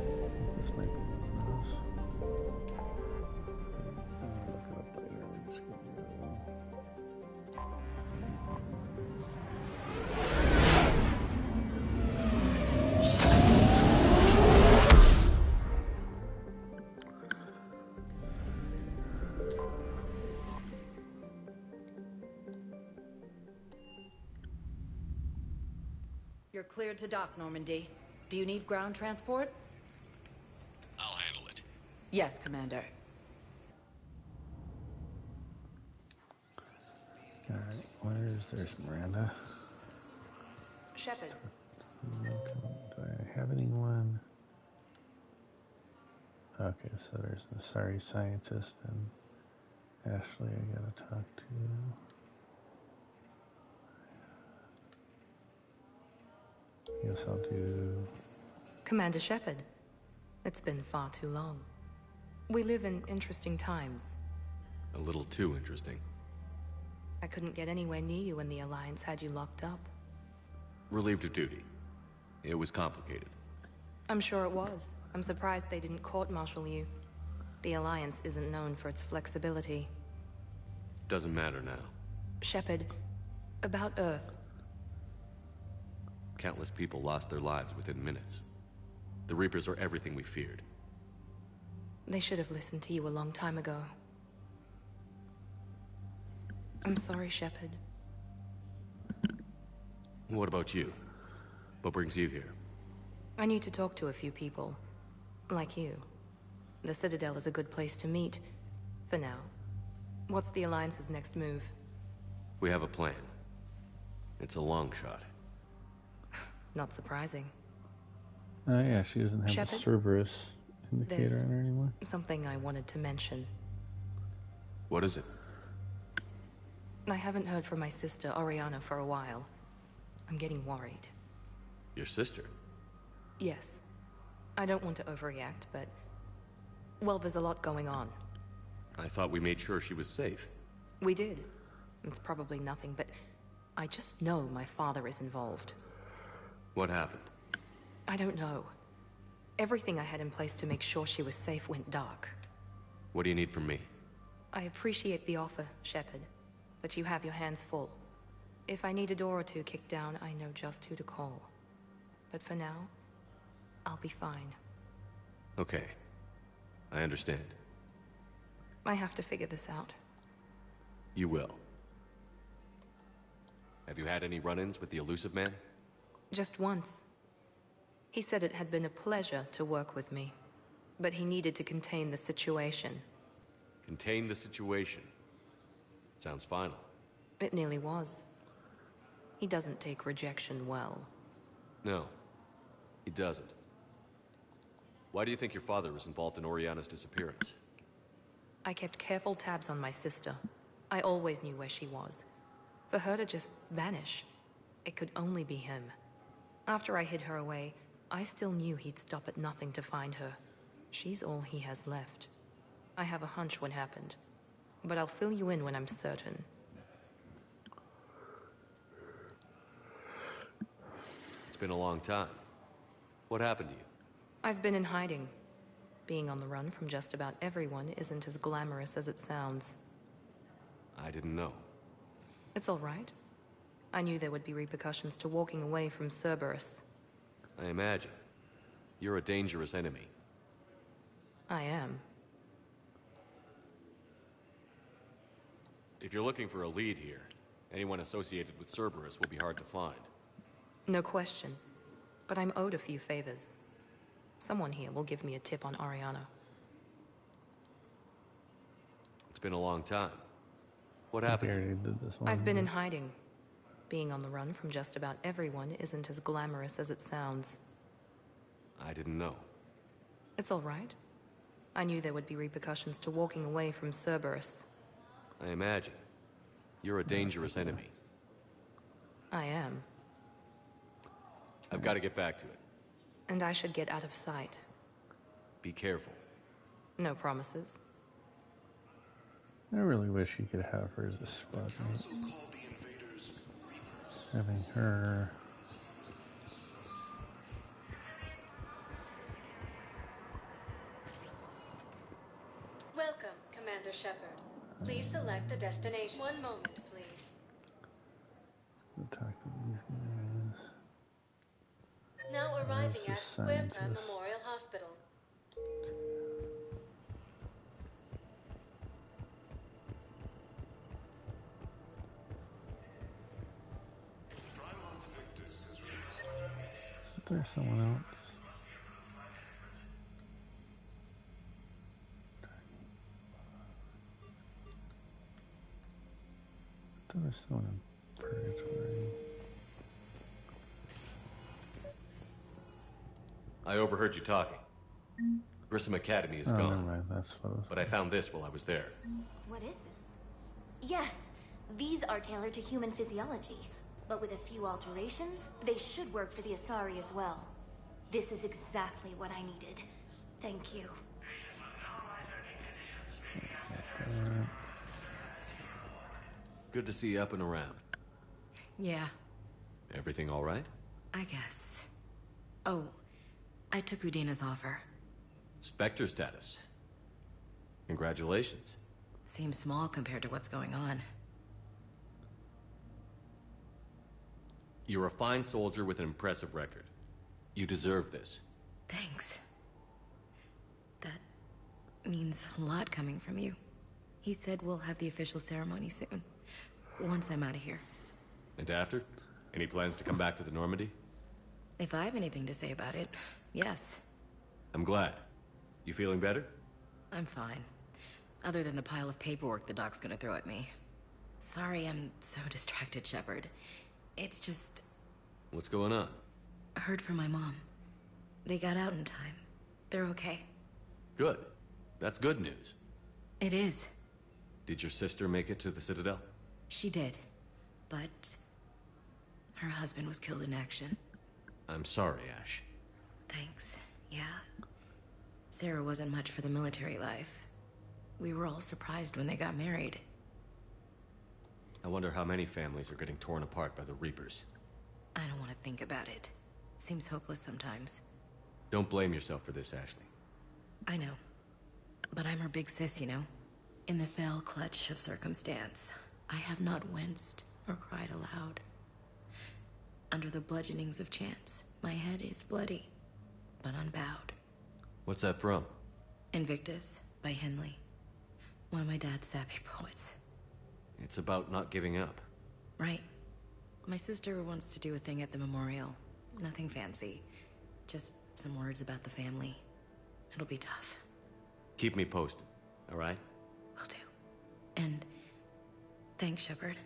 think this might be one of those. I'll look it up later. We're just gonna You're cleared to dock, Normandy. Do you need ground transport? I'll handle it. Yes, Commander. Alright, there's Miranda. Shepard. Do I have anyone? Okay, so there's the sorry scientist and Ashley I gotta talk to. Guess I'll do... Commander Shepard. It's been far too long. We live in interesting times. A little too interesting. I couldn't get anywhere near you when the Alliance had you locked up. Relieved of duty. It was complicated. I'm sure it was. I'm surprised they didn't court-martial you. The Alliance isn't known for its flexibility. Doesn't matter now. Shepard, about Earth. Countless people lost their lives within minutes. The Reapers are everything we feared. They should have listened to you a long time ago. I'm sorry, Shepard. What about you? What brings you here? I need to talk to a few people. Like you. The Citadel is a good place to meet. For now. What's the Alliance's next move? We have a plan. It's a long shot. Not surprising. Oh yeah, she doesn't have Shepard? the Cerberus indicator There's on her anymore. something I wanted to mention. What is it? I haven't heard from my sister, Oriana, for a while. I'm getting worried. Your sister? Yes. I don't want to overreact, but... well, there's a lot going on. I thought we made sure she was safe. We did. It's probably nothing, but... I just know my father is involved. What happened? I don't know. Everything I had in place to make sure she was safe went dark. What do you need from me? I appreciate the offer, Shepard, but you have your hands full. If I need a door or two kicked down, I know just who to call. But for now, I'll be fine. Okay. I understand. I have to figure this out. You will. Have you had any run-ins with the Elusive Man? Just once. He said it had been a pleasure to work with me, but he needed to contain the situation. Contain the situation. Sounds final. It nearly was. He doesn't take rejection well. No, he doesn't. Why do you think your father was involved in Oriana's disappearance? I kept careful tabs on my sister. I always knew where she was. For her to just vanish, it could only be him. After I hid her away, I still knew he'd stop at nothing to find her. She's all he has left. I have a hunch what happened, but I'll fill you in when I'm certain. It's been a long time. What happened to you? I've been in hiding. Being on the run from just about everyone isn't as glamorous as it sounds. I didn't know. It's all right. I knew there would be repercussions to walking away from Cerberus. I imagine. You're a dangerous enemy. I am. If you're looking for a lead here, anyone associated with Cerberus will be hard to find. No question. But I'm owed a few favors. Someone here will give me a tip on Oriana. It's been a long time. What happened? I've been in hiding. Being on the run from just about everyone isn't as glamorous as it sounds. I didn't know. It's all right. I knew there would be repercussions to walking away from Cerberus. I imagine. You're a dangerous enemy. I am. I've got to get back to it. And I should get out of sight. Be careful. No promises. I really wish you could have her as a spot mate. Having her... Welcome, Commander Shepard. Please select a destination. One moment, please. We'll talk to these guys. Now arriving at the Huerta scientist. Memorial Hospital. Is there someone else? There was someone in Purgatory. I overheard you talking. Grissom Academy is Oh, never gone. mind. That's what I was... But I found this while I was there. What is this? Yes, these are tailored to human physiology, but with a few alterations, they should work for the Asari as well. This is exactly what I needed. Thank you. Good to see you up and around. Yeah, Everything all right? I guess. Oh, I took Udina's offer. Spectre status. Congratulations. Seems small compared to what's going on. You're a fine soldier with an impressive record. You deserve this. Thanks. That means a lot coming from you. He said we'll have the official ceremony soon. Once I'm out of here. And after? Any plans to come back to the Normandy? If I have anything to say about it, yes. I'm glad. You feeling better? I'm fine. Other than the pile of paperwork the doc's gonna throw at me. Sorry I'm so distracted, Shepard. It's just... What's going on? I heard from my mom. They got out in time. They're okay. Good. That's good news. It is. Did your sister make it to the Citadel? She did. But... her husband was killed in action. I'm sorry, Ash. Thanks. Yeah. Sarah wasn't much for the military life. We were all surprised when they got married. I wonder how many families are getting torn apart by the Reapers. I don't want to think about it. Seems hopeless sometimes. Don't blame yourself for this, Ashley. I know. But I'm her big sis, you know? In the fell clutch of circumstance, I have not winced or cried aloud. Under the bludgeonings of chance, my head is bloody, but unbowed. What's that from? Invictus by Henley. One of my dad's sappy poets. It's about not giving up. Right. My sister wants to do a thing at the memorial. Nothing fancy. Just some words about the family. It'll be tough. Keep me posted, all right? Will do. And thanks, Shepard.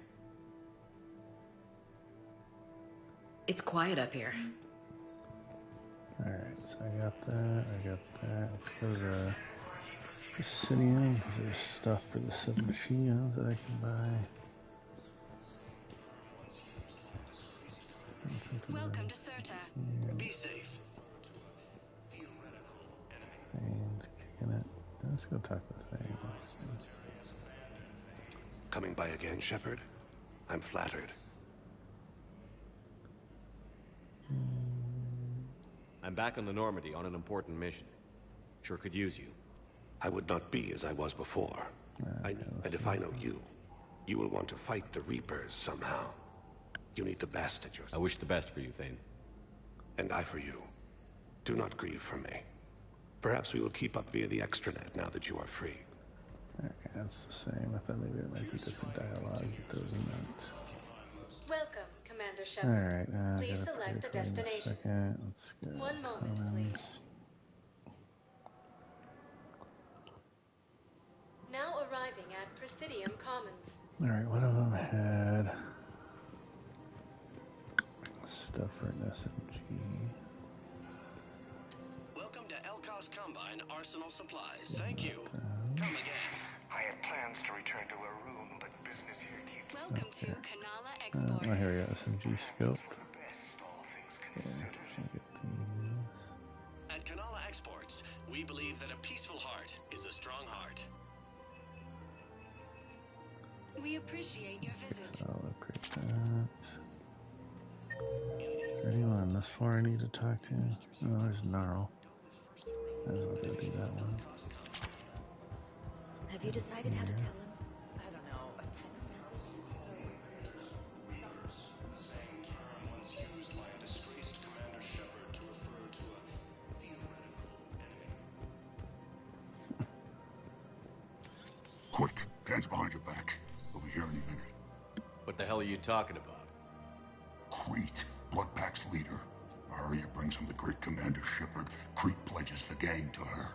It's quiet up here. Alright, so I got that, Let's go to Presidium, because there's stuff for the submachine guns that I can buy. Welcome to Serta. Be safe. And kicking it. Let's go talk to Thane. Coming by again, Shepard? I'm flattered. I'm back on the Normandy on an important mission. Sure could use you. I would not be as I was before. And if I know you, you will want to fight the Reapers somehow. You need the best at your side. I wish the best for you, Thane. And I for you. Do not grieve for me. Perhaps we will keep up via the extranet now that you are free. Okay, that's the same. I thought maybe it might be different dialogue. Get those in that. Welcome, Commander Shepard. Alright, Please I gotta select the pay for it in a destination. second. Let's go. One moment, please. Now arriving at Presidium Commons. Alright, one of them had stuff for an SMG. Welcome to Elkos Combine Arsenal Supplies. Thank you. Come again. I had plans to return to our room, but business here keeps... Welcome to Kanala Exports. Oh, here we go, SMG scope. Yeah, I'll get these. At Kanala Exports, we believe that a peaceful heart is a strong heart. We appreciate your visit. I'll upgrade that. Is there anyone on this floor I need to talk to? Oh, there's Gnarl. Might as well go do that one. Have you decided how to tell him? I don't know. A text Quick, hands behind your back. We'll be here any minute. What the hell are you talking about? Crete, Bloodpack's leader. Arya brings him the great Commander Shepard. Crete pledges the gang to her.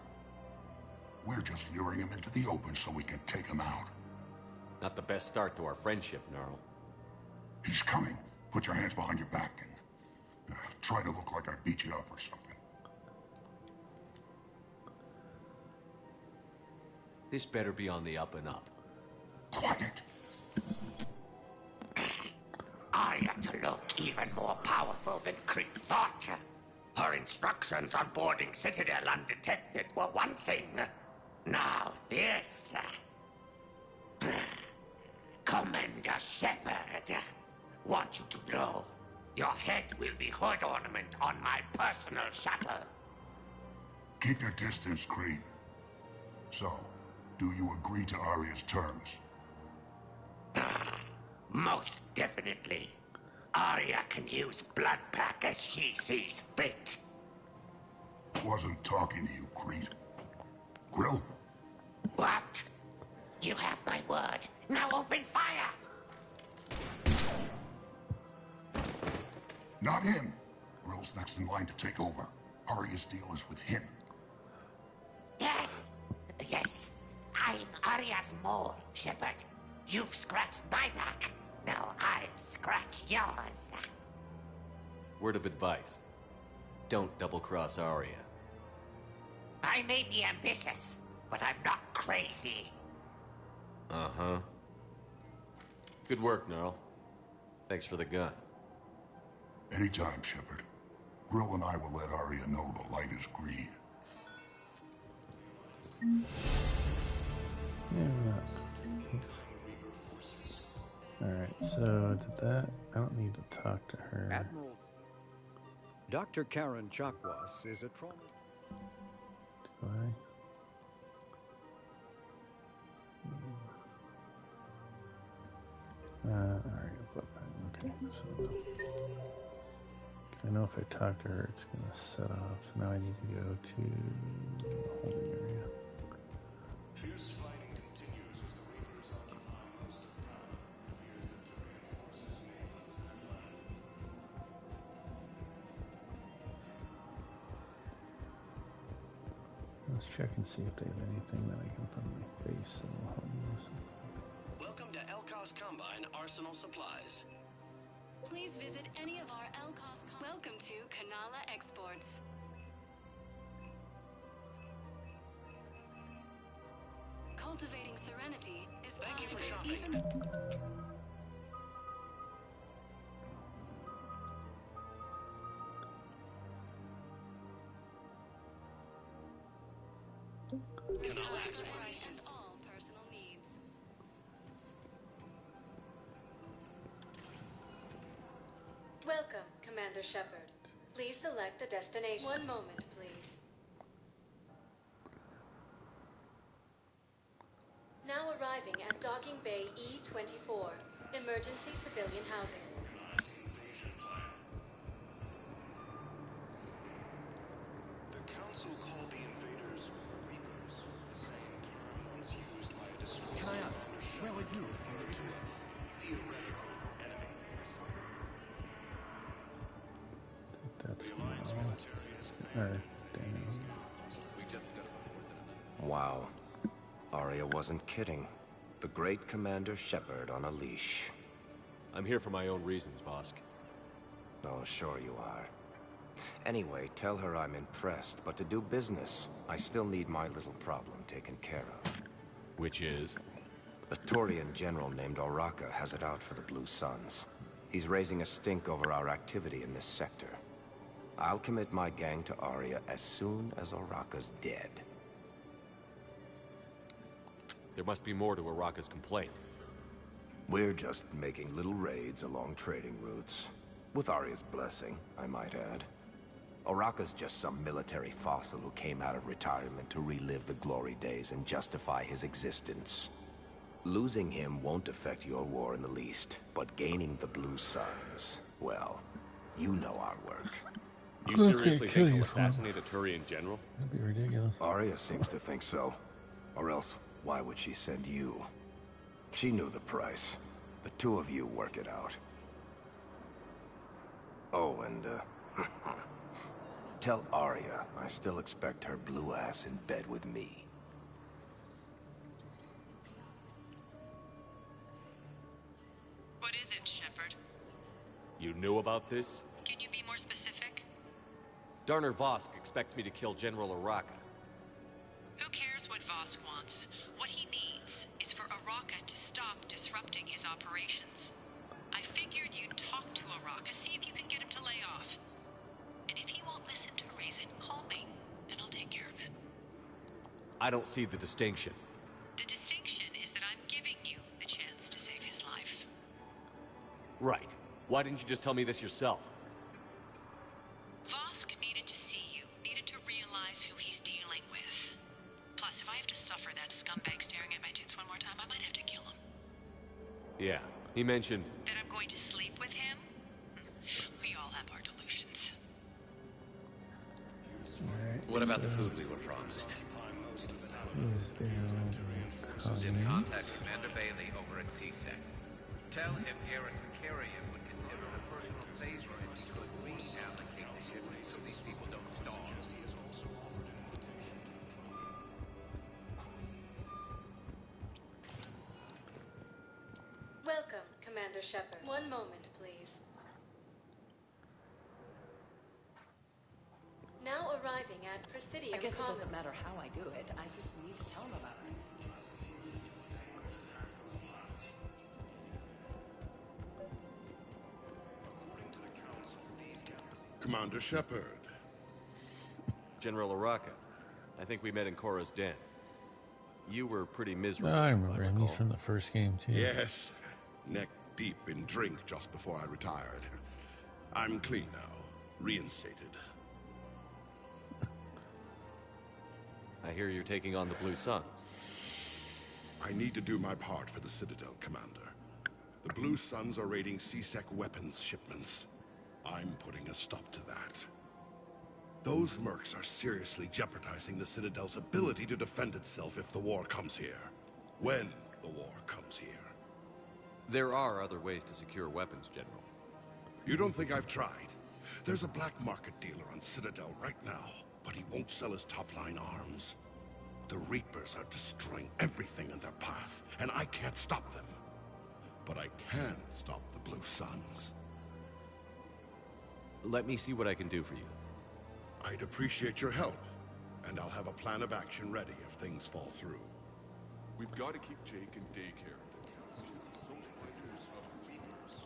We're just luring him into the open so we can take him out. Not the best start to our friendship, Gnarl. He's coming. Put your hands behind your back and try to look like I beat you up or something. This better be on the up and up. Quiet! Arya to look even more powerful than Crete thought. Her instructions on boarding Citadel undetected were one thing. Now this. Commander Shepard, want you to know, your head will be hood ornament on my personal shuttle. Keep your distance, Crete. So, do you agree to Arya's terms? Most definitely. Arya can use Bloodpack as she sees fit. Wasn't talking to you, Crete. Grill? What? You have my word. Now open fire! Not him. Grill's next in line to take over. Arya's deal is with him. Yes. Yes. I'm Arya's mole, Shepard. You've scratched my back. Now I'll scratch yours. Word of advice. Don't double-cross Arya. I may be ambitious, but I'm not crazy. Uh-huh. Good work, Gnarl. Thanks for the gun. Anytime, Shepard. Grill and I will let Arya know the light is green. Yeah. Alright, so did that. I don't need to talk to her. Admiral, Dr. Karen Chakwas is a trauma. Do I? Alright, okay, so I know if I talk to her, it's gonna set off. So now I need to go to the holding area. Fierce fighting continues as the Reapers occupy most of town. let's check and see if they have anything that I can put on my face and will help me with something. Welcome to Elkos Combine Arsenal Supplies. Please visit any of our Elkos. Welcome to Kanala Exports. Cultivating serenity is possible even. Kanala Exports. And all personal needs. Welcome, Commander Shepard. Please select a destination. One moment, please. Now arriving at Docking Bay E-24, emergency civilian housing. The Council called the invaders Reapers, the same term once used by a destroyer. Can I ask, where were you from the truth? Theoretical enemy. That's The Alliance military has We just got a Wow. Arya wasn't kidding. The great Commander Shepard on a leash. I'm here for my own reasons, Vosk. Oh, sure you are. Anyway, tell her I'm impressed, but to do business, I still need my little problem taken care of. Which is? A Turian general named Oraka has it out for the Blue Suns. He's raising a stink over our activity in this sector. I'll commit my gang to Arya as soon as Oraka's dead. There must be more to Oraka's complaint. We're just making little raids along trading routes. With Arya's blessing, I might add. Oraka's just some military fossil who came out of retirement to relive the glory days and justify his existence. Losing him won't affect your war in the least, but gaining the Blue Suns, well, you know our work. You seriously think he'll assassinate a Turian general? That'd be ridiculous. Arya seems to think so. Or else, why would she send you? She knew the price. The two of you work it out. Oh, and, tell Arya I still expect her blue ass in bed with me. What is it, Shepard? You knew about this? Can you be more specific? Darner Vosk expects me to kill General Oraka. Who cares what Vosk wants? What he needs is for Oraka to stop disrupting his operations. I figured you'd talk to Oraka, see if you can get him to lay off. And if he won't listen to reason, call me, and I'll take care of it. I don't see the distinction. The distinction is that I'm giving you the chance to save his life. Right. Why didn't you just tell me this yourself? Vosk needed to see you, needed to realize who he's dealing with. Plus, if I have to suffer that scumbag staring at my tits one more time, I might have to kill him. Yeah, he mentioned... That I'm going to sleep with him? We all have our delusions. What about the food we were promised? Who's in contact with Commander Bailey over at CSEC. Tell him Garrison Carrion would consider a personal favor if he could reallocate the shipment so these people don't starve. Welcome, Commander Shepard. One moment, please. Now arriving at Presidium I guess it Commons. doesn't matter how I do it. I just need to tell him about it. Commander Shepard. General Oraka. I think we met in Korra's den. You were pretty miserable. I remember him. He's from the first game, too. Yes. Neck deep in drink just before I retired. I'm clean now. Reinstated. I hear you're taking on the Blue Suns. I need to do my part for the Citadel, Commander. The Blue Suns are raiding CSEC weapons shipments. I'm putting a stop to that. Those mercs are seriously jeopardizing the Citadel's ability to defend itself if the war comes here. When the war comes here. There are other ways to secure weapons, General. You don't think I've tried? There's a black market dealer on Citadel right now, but he won't sell his top-line arms. The Reapers are destroying everything in their path, and I can't stop them. But I can stop the Blue Suns. Let me see what I can do for you. I'd appreciate your help, and I'll have a plan of action ready if things fall through. We've got to keep Jake in daycare. Socializers of Reapers.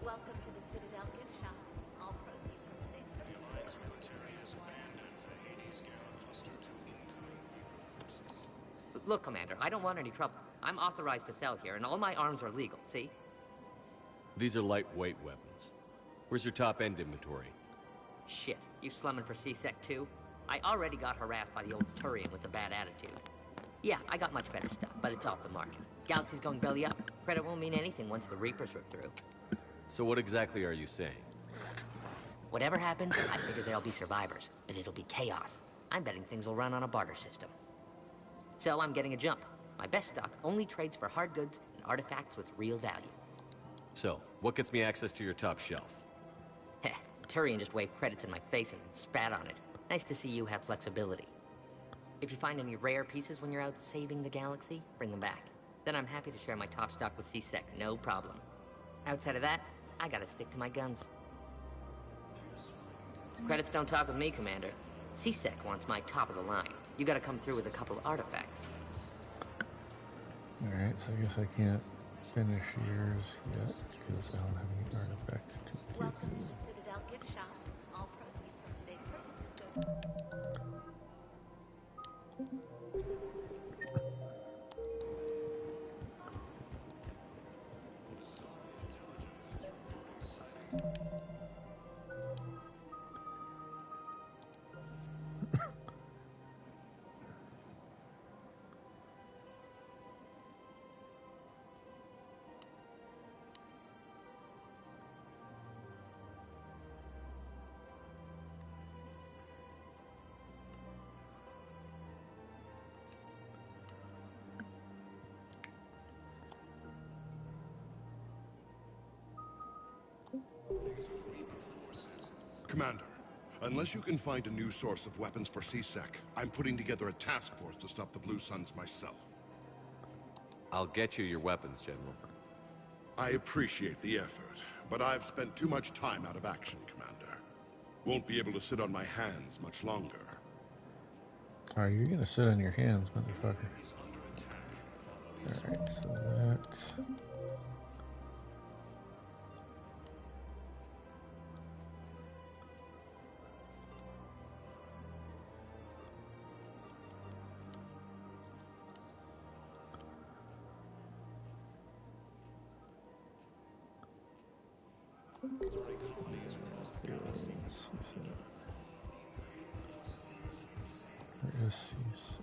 Welcome to the Citadel gift shop. All proceeds from today's The Alliance military has abandoned the Hades Gamma cluster to incoming Reapers. Look, Commander, I don't want any trouble. I'm authorized to sell here, and all my arms are legal, see? These are lightweight weapons. Where's your top-end inventory? Shit, you slumming for C-Sec too? I already got harassed by the old Turian with a bad attitude. Yeah, I got much better stuff, but it's off the market. Galaxy's going belly up. Credit won't mean anything once the Reapers rip through. So what exactly are you saying? Whatever happens, I figure there'll be survivors, but it'll be chaos. I'm betting things will run on a barter system. So I'm getting a jump. My best stock only trades for hard goods and artifacts with real value. So, what gets me access to your top shelf? Heh, Turian just waved credits in my face and spat on it. Nice to see you have flexibility. If you find any rare pieces when you're out saving the galaxy, bring them back. Then I'm happy to share my top stock with C-Sec, no problem. Outside of that, I gotta stick to my guns. Credits don't talk with me, Commander. C-Sec wants my top of the line. You gotta come through with a couple artifacts. Alright, so I guess I can't finish yours yet because I don't have any artifacts to give Welcome to you. the Citadel gift shop. All proceeds from today's purchases go. Commander, unless you can find a new source of weapons for C-Sec, I'm putting together a task force to stop the Blue Suns myself. I'll get you your weapons, General. I appreciate the effort, but I've spent too much time out of action, Commander. Won't be able to sit on my hands much longer. Alright, you're gonna sit on your hands, motherfucker. Alright, so that...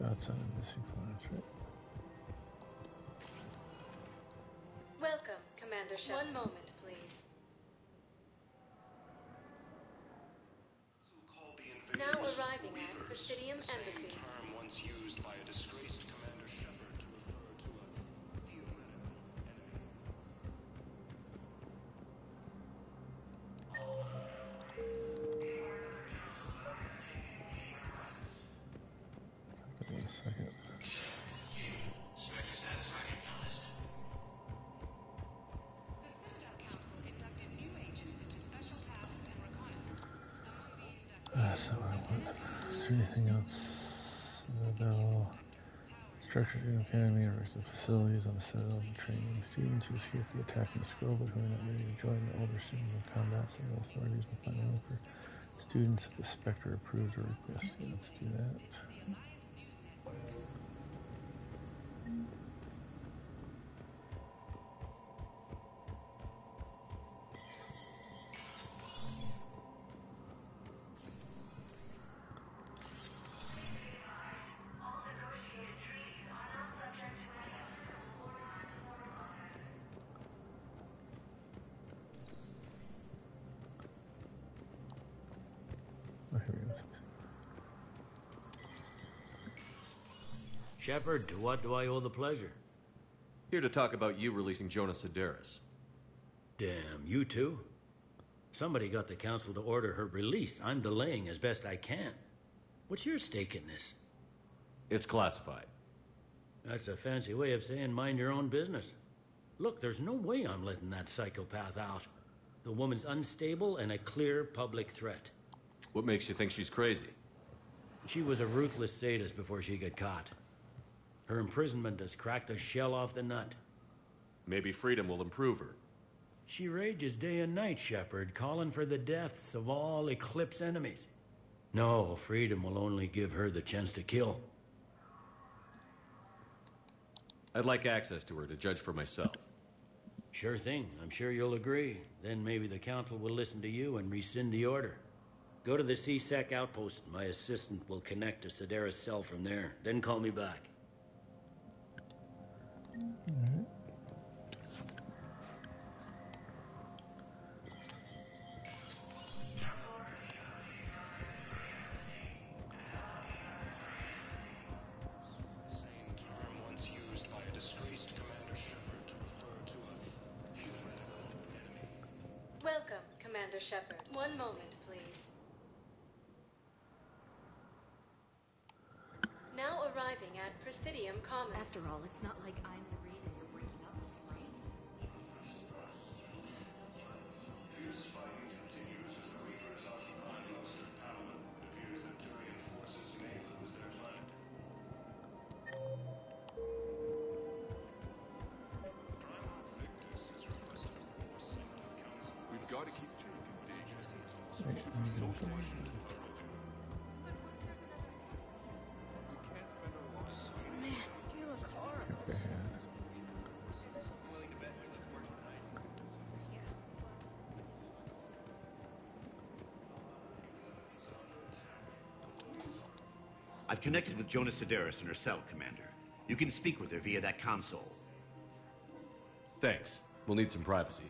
Outside of missing files, right? Welcome, Commander Shepard. One moment, please. Now arriving at Presidium Embassy. Term once used by a disgraced Commander Shepard to refer to a human enemy. Give me a second. So I want, is there anything else about structured in academy or the facilities on the Citadel and training students who escaped the attack in Scroll but who are not ready to join the older students in combat, so the authorities will find out for students that the Spectre approved or requested. Let's do that. Shepard, to what do I owe the pleasure? Here to talk about you releasing Jonas Sederis. Damn, you too? Somebody got the council to order her release. I'm delaying as best I can. What's your stake in this? It's classified. That's a fancy way of saying mind your own business. Look, there's no way I'm letting that psychopath out. The woman's unstable and a clear public threat. What makes you think she's crazy? She was a ruthless sadist before she got caught. Her imprisonment has cracked the shell off the nut. Maybe freedom will improve her. She rages day and night, Shepard, calling for the deaths of all Eclipse enemies. No, freedom will only give her the chance to kill. I'd like access to her to judge for myself. Sure thing. I'm sure you'll agree. Then maybe the council will listen to you and rescind the order. Go to the C-Sec outpost. My assistant will connect to Sidera's cell from there. Then call me back. Welcome, Commander Shepard. One moment, please. Now arriving at Presidium Commons. After all, it's not like I'm the reason you're breaking up with me, right? We've got to keep Jake engaged. Man, you look horrible. I've connected with Jonas Sideris in her cell, Commander. You can speak with her via that console. Thanks. We'll need some privacy.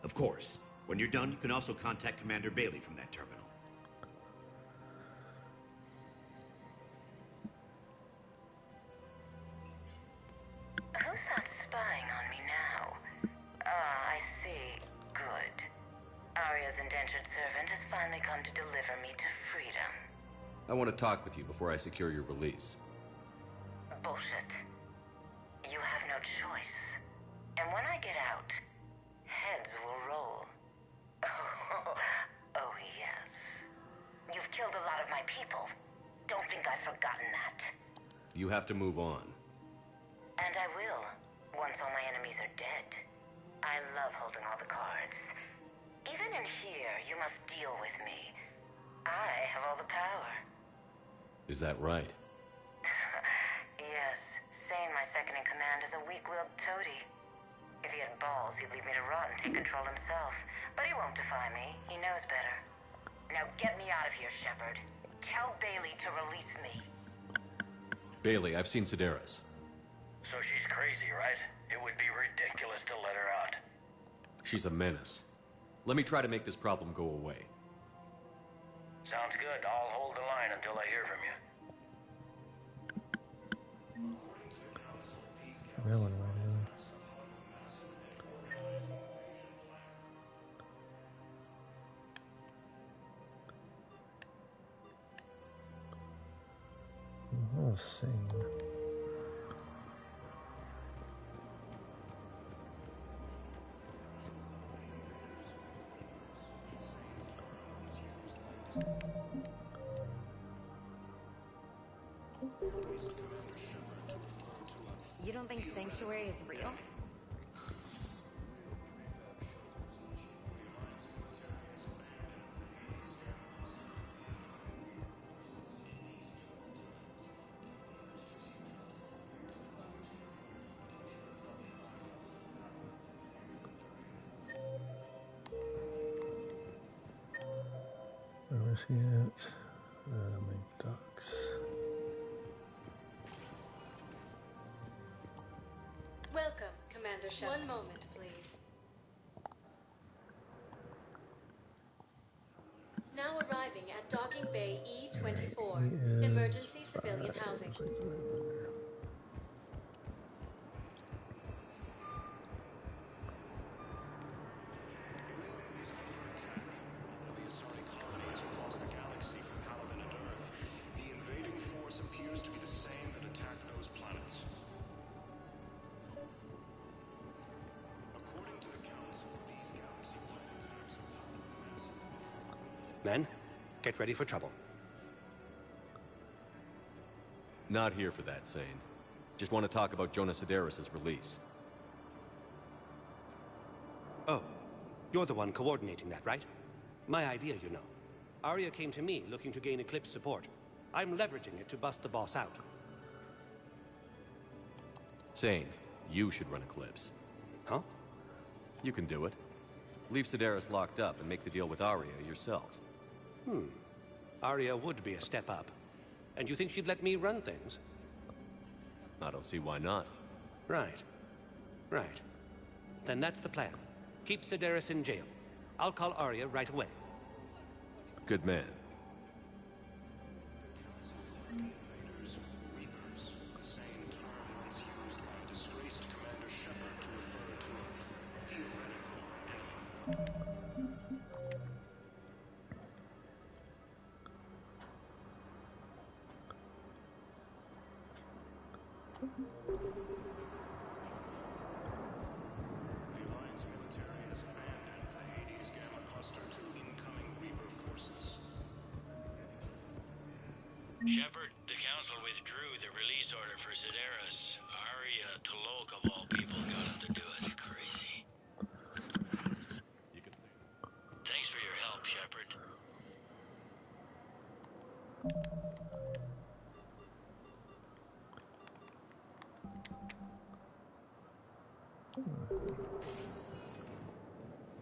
Of course. When you're done, you can also contact Commander Bailey from that terminal. Who's that spying on me now? Ah, I see. Good. Arya's indentured servant has finally come to deliver me to freedom. I want to talk with you before I secure your release. Bullshit. You have no choice. And when I get out, heads will roll. Oh, yes. You've killed a lot of my people. Don't think I've forgotten that. You have to move on. And I will, once all my enemies are dead. I love holding all the cards. Even in here, you must deal with me. I have all the power. Is that right? Yes, Sane, my second-in-command, is a weak-willed toady. If he had balls, he'd leave me to rot and take control himself. But he won't defy me. He knows better. Now get me out of here, Shepard. Tell Bailey to release me. Bailey, I've seen Sideris. So she's crazy, right? It would be ridiculous to let her out. She's a menace. Let me try to make this problem go away. Sounds good. I'll hold the line until I hear from you. That one right in. Oh, Sane. You don't think Sanctuary is real? Where was he at? My ducks. Welcome, Commander Shepard. One moment, please. Now arriving at Docking Bay E-24, emergency civilian housing. Men, get ready for trouble. Not here for that, Sane. Just want to talk about Jonas Sedaris' release. Oh, you're the one coordinating that, right? My idea, you know. Arya came to me looking to gain Eclipse support. I'm leveraging it to bust the boss out. Sane, you should run Eclipse. Huh? You can do it. Leave Sedaris locked up and make the deal with Arya yourself. Arya would be a step up. And you think she'd let me run things? I don't see why not. Right. Right. Then that's the plan. Keep Sedaris in jail. I'll call Arya right away. Good man. Invaders, Reapers, the same term once used by disgraced Commander Shepard to refer to a theoretical enemy. The Alliance military has abandoned the Hades Gamma Cluster to incoming Reaper forces. Shepard, the Council withdrew the release order for Sedaris. Arya T'Loak, of all people, got him to do it. Crazy. You can see. Thanks for your help, Shepard.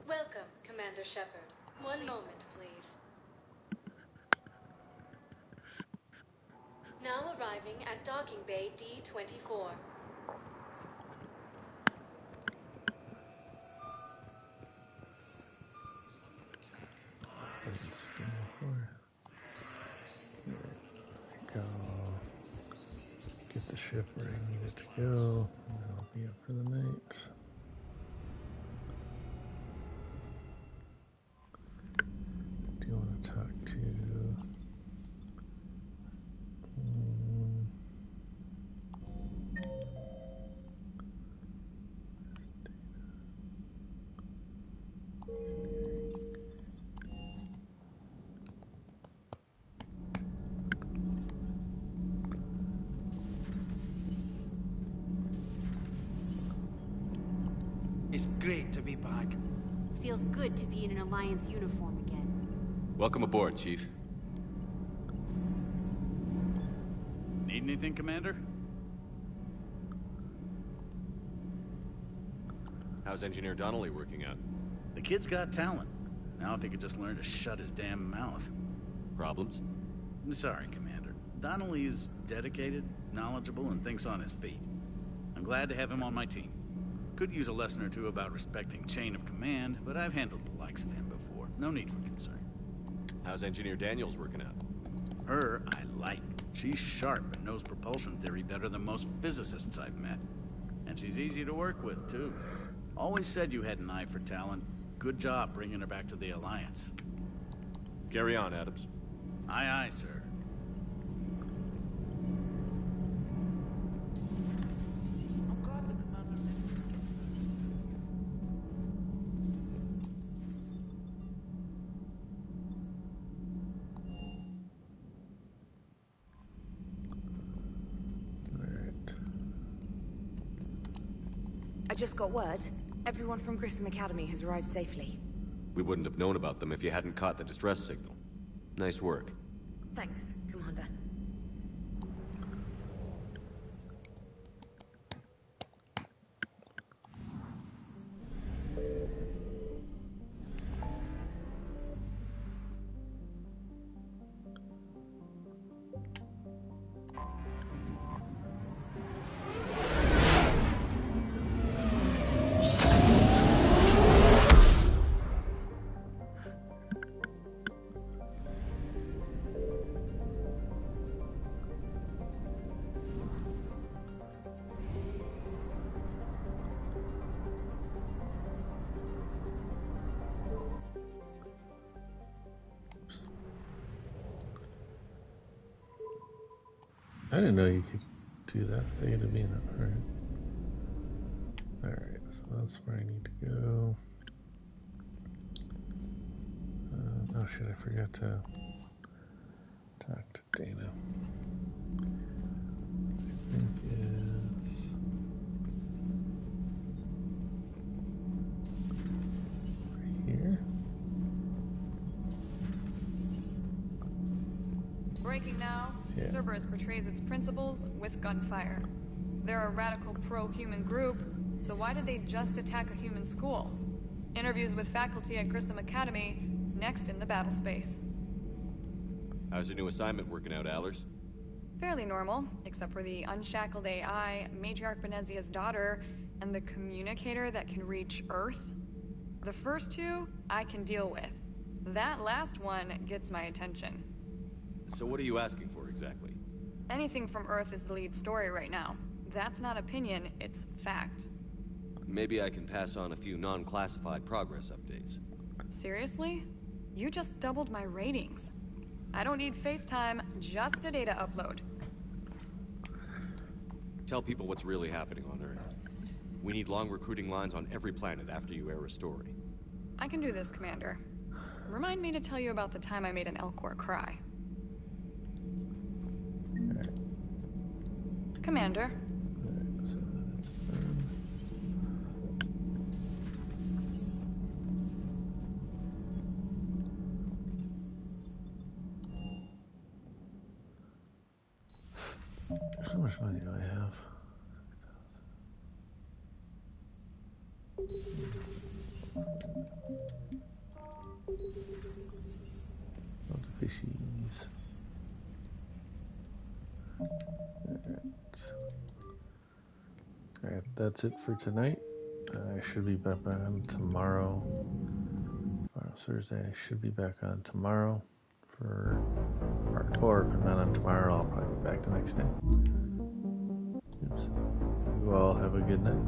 Welcome, Commander Shepard. One moment, please. Now arriving at Docking Bay D-24. Go. Get the ship where I need it to go, and then I'll be up for the night. Do you want to talk to... It's great to be back. Feels good to be in an Alliance uniform again. Welcome aboard, Chief. Need anything, Commander? How's Engineer Donnelly working out? The kid's got talent. Now if he could just learn to shut his damn mouth. Problems? I'm sorry, Commander. Donnelly is dedicated, knowledgeable, and thinks on his feet. I'm glad to have him on my team. Could use a lesson or two about respecting chain of command, but I've handled the likes of him before. No need for concern. How's Engineer Daniels working out? Her, I like. She's sharp and knows propulsion theory better than most physicists I've met. And she's easy to work with, too. Always said you had an eye for talent. Good job bringing her back to the Alliance. Carry on, Adams. Aye, aye, sir. I just got word. Everyone from Grissom Academy has arrived safely. We wouldn't have known about them if you hadn't caught the distress signal. Nice work. Thanks, Commander. I didn't know you could do that. They had to be in it. Alright, so that's where I need to go. Oh shit, I forgot to talk to Dana. I think it's right here. Breaking now. Yeah. Cerberus portrays its principles with gunfire. They're a radical pro-human group, so why did they just attack a human school? Interviews with faculty at Grissom Academy, next in the battle space. How's your new assignment working out, Allers? Fairly normal, except for the unshackled AI, Matriarch Benezia's daughter, and the communicator that can reach Earth. The first two, I can deal with. That last one gets my attention. So what are you asking for exactly? Anything from Earth is the lead story right now. That's not opinion, it's fact. Maybe I can pass on a few non-classified progress updates. Seriously? You just doubled my ratings. I don't need FaceTime, just a data upload. Tell people what's really happening on Earth. We need long recruiting lines on every planet after you air a story. I can do this, Commander. Remind me to tell you about the time I made an Elcor cry. Right. Commander. Right, so that's done. How much money do I have? All the fishies. Alright, that's it for tonight. I should be back on tomorrow. Tomorrow's Thursday. I should be back on tomorrow for part 4. If I'm not on tomorrow, I'll probably be back the next day. Oops. You all have a good night.